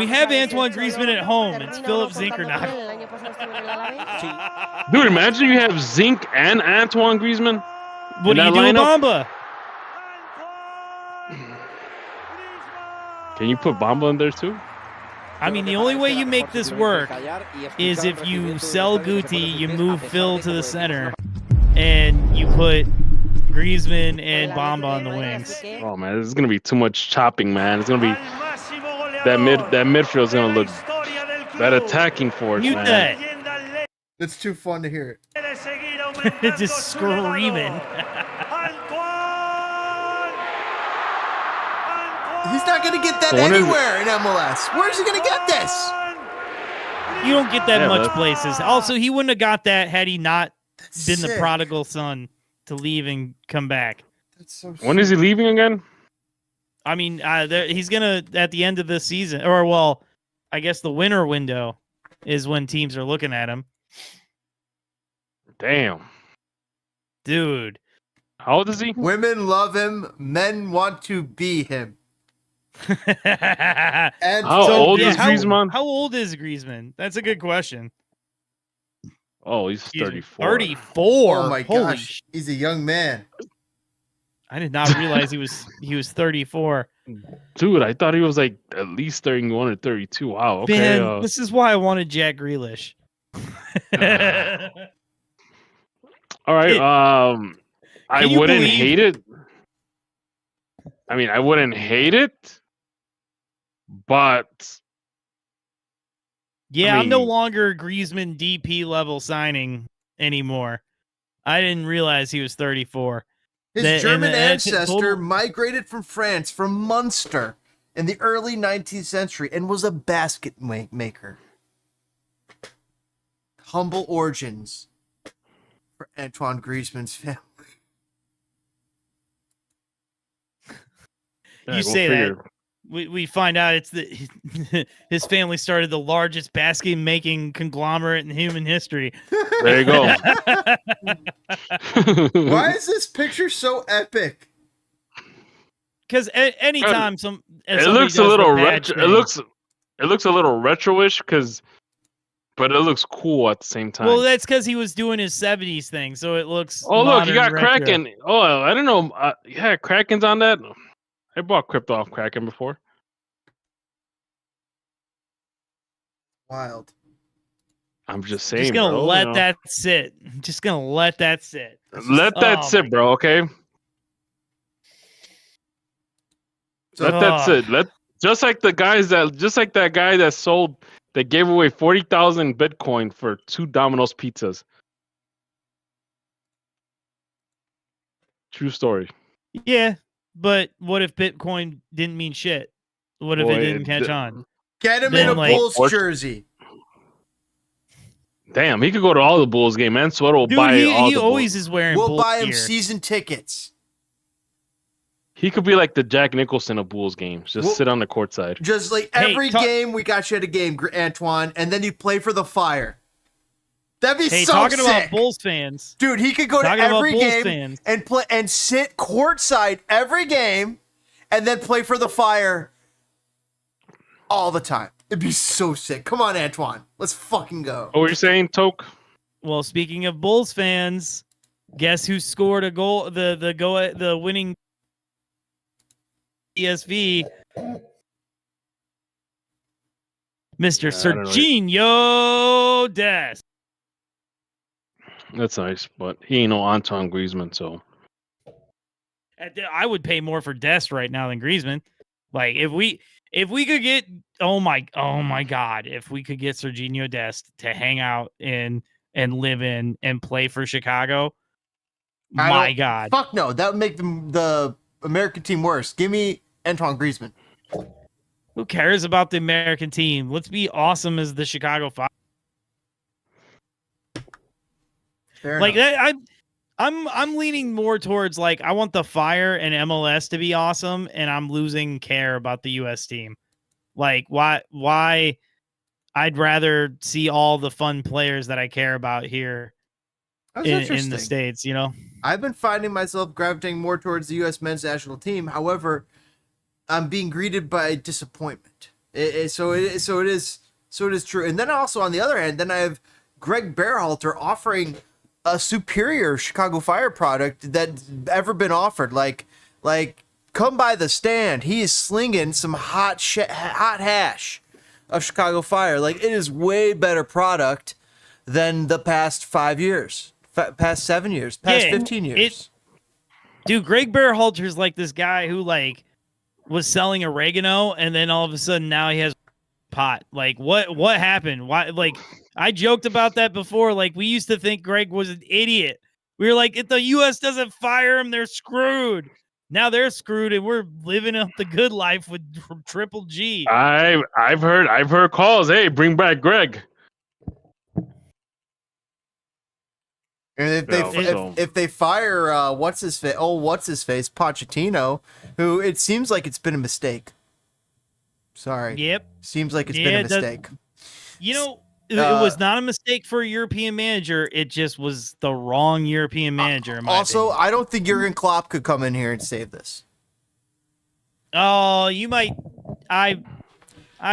have Antoine Griezmann at home. It's Philip Zinkernack. Dude, imagine you have Zink and Antoine Griezmann. What do you do with Bamba? Can you put Bamba in there too? I mean, the only way you make this work is if you sell Guti, you move Phil to the center, and you put Griezmann and Bamba on the wings. Oh man, this is gonna be too much chopping, man. It's gonna be that midfield's gonna look that attacking force, Mute man. that. It's too fun to hear it. Just screaming. He's not going to get that anywhere in MLS. Where's he going to get this? You don't get that much places. Also, he wouldn't have got that had he not been the prodigal son to leave and come back. That's so sick. When is he leaving again? I mean, he's going to, at the end of this season, or, well, I guess the winter window is when teams are looking at him. Damn. Dude. How old is he? Women love him. Men want to be him. And how old is Griezmann? How old is Griezmann? That's a good question. Oh, he's 34. 34. Oh my gosh, he's a young man. I did not realize he was 34. Dude, I thought he was like at least 31 or 32. Wow. Okay. Man, this is why I wanted Jack Grealish. All right. I wouldn't hate it. I mean, I wouldn't hate it, but yeah, I'm no longer Griezmann DP level signing anymore. I didn't realize he was 34. His German ancestor migrated from France, from Munster, in the early 19th century and was a basket maker. Humble origins for Antoine Griezmann's family. You say that. We find out it's his family started the largest basket making conglomerate in human history. There you go. Why is this picture so epic? Because anytime it looks a little retro. It looks a little retro-ish but it looks cool at the same time. Well, that's because he was doing his 70s thing, so it looks. Oh, look, you got Kraken. Oh, I don't know. Yeah, Kraken's on that. I bought crypto off Kraken before. Wild. I'm just saying. Just gonna let that sit. Just gonna let that sit. Let that sit, bro. Okay. Let that sit. Just like that guy that gave away 40,000 Bitcoin for 2 Domino's pizzas. True story. Yeah. But what if Bitcoin didn't mean shit? What if it didn't catch on? Get him in a Bulls jersey. Damn, he could go to all the Bulls game, man. Sweater will buy all the Bulls. He always is wearing Bulls We'll buy him gear. season tickets. He could be like the Jack Nicholson of Bulls games. Just sit on the court side. Just like every game, we got you at a game, Antoine, and then you play for the Fire. That'd be so talking sick. About Bulls fans. Dude, he could go to every game and play and sit courtside every game and then play for the Fire all the time. It'd be so sick. Come on, Antoine. Let's fucking go. What were you saying, Toke? Well, speaking of Bulls fans, guess who scored a goal? The winning ESV. Mr. Serginho Dest. That's nice, but he ain't no Antoine Griezmann, so I would pay more for Dest right now than Griezmann. Like if we could get oh my god, if we could get Serginho Dest to hang out in and live in and play for Chicago, my god. Fuck no, that would make the American team worse. Give me Antoine Griezmann. Who cares about the American team? Let's be awesome as the Chicago Fire. Like that, I'm leaning more towards like I want the Fire and MLS to be awesome, and I'm losing care about the U.S. team. Like why? I'd rather see all the fun players that I care about here in the States. You know, I've been finding myself gravitating more towards the U.S. men's national team. However, I'm being greeted by disappointment. So it is true. And then also on the other hand, then I have Greg Berhalter offering a superior Chicago Fire product that's ever been offered. Like come by the stand. He is slinging some hot hash of Chicago Fire. Like, it is way better product than the past 5 years, past 7 years, past 15 years. Dude, Greg Berhalter's like this guy who like was selling oregano, and then all of a sudden now he has pot. Like, what happened? Why? Like, I joked about that before. Like, we used to think Greg was an idiot. We were like, if the U.S. doesn't fire him, they're screwed. Now they're screwed, and we're living up the good life with Triple G. I've heard calls. Hey, bring back Greg. And if they fire what's his face, Pochettino, who it seems like it's been a mistake. Sorry. Yep. Seems like it's been a mistake. You know, it was not a mistake for a European manager. It just was the wrong European manager. In my opinion. I don't think Jurgen Klopp could come in here and save this. Oh, you might. I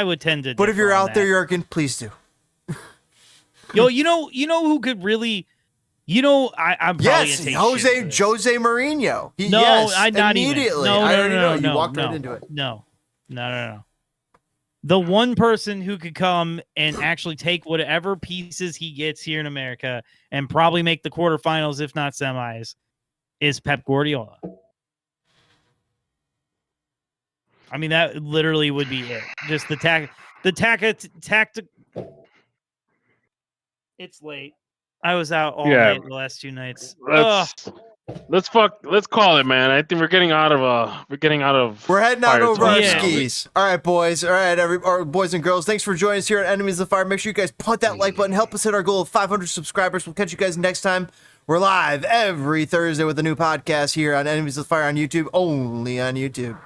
would tend to. But if you're out there, Jurgen, please do. Yo, you know who could really. You know, I'm probably gonna take Jose Mourinho. Not immediately. No, you walked right into it. No. The one person who could come and actually take whatever pieces he gets here in America and probably make the quarterfinals, if not semis, is Pep Guardiola. I mean, that literally would be it. Just the tactic. It's late. I was out all night the last 2 nights. Let's call it, man. I think we're getting out of. We're heading out over our skis. All right, boys. All right, boys and girls. Thanks for joining us here at Enemies of the Fire. Make sure you guys punt that like button. Help us hit our goal of 500 subscribers. We'll catch you guys next time. We're live every Thursday with a new podcast here on Enemies of the Fire on YouTube. Only on YouTube.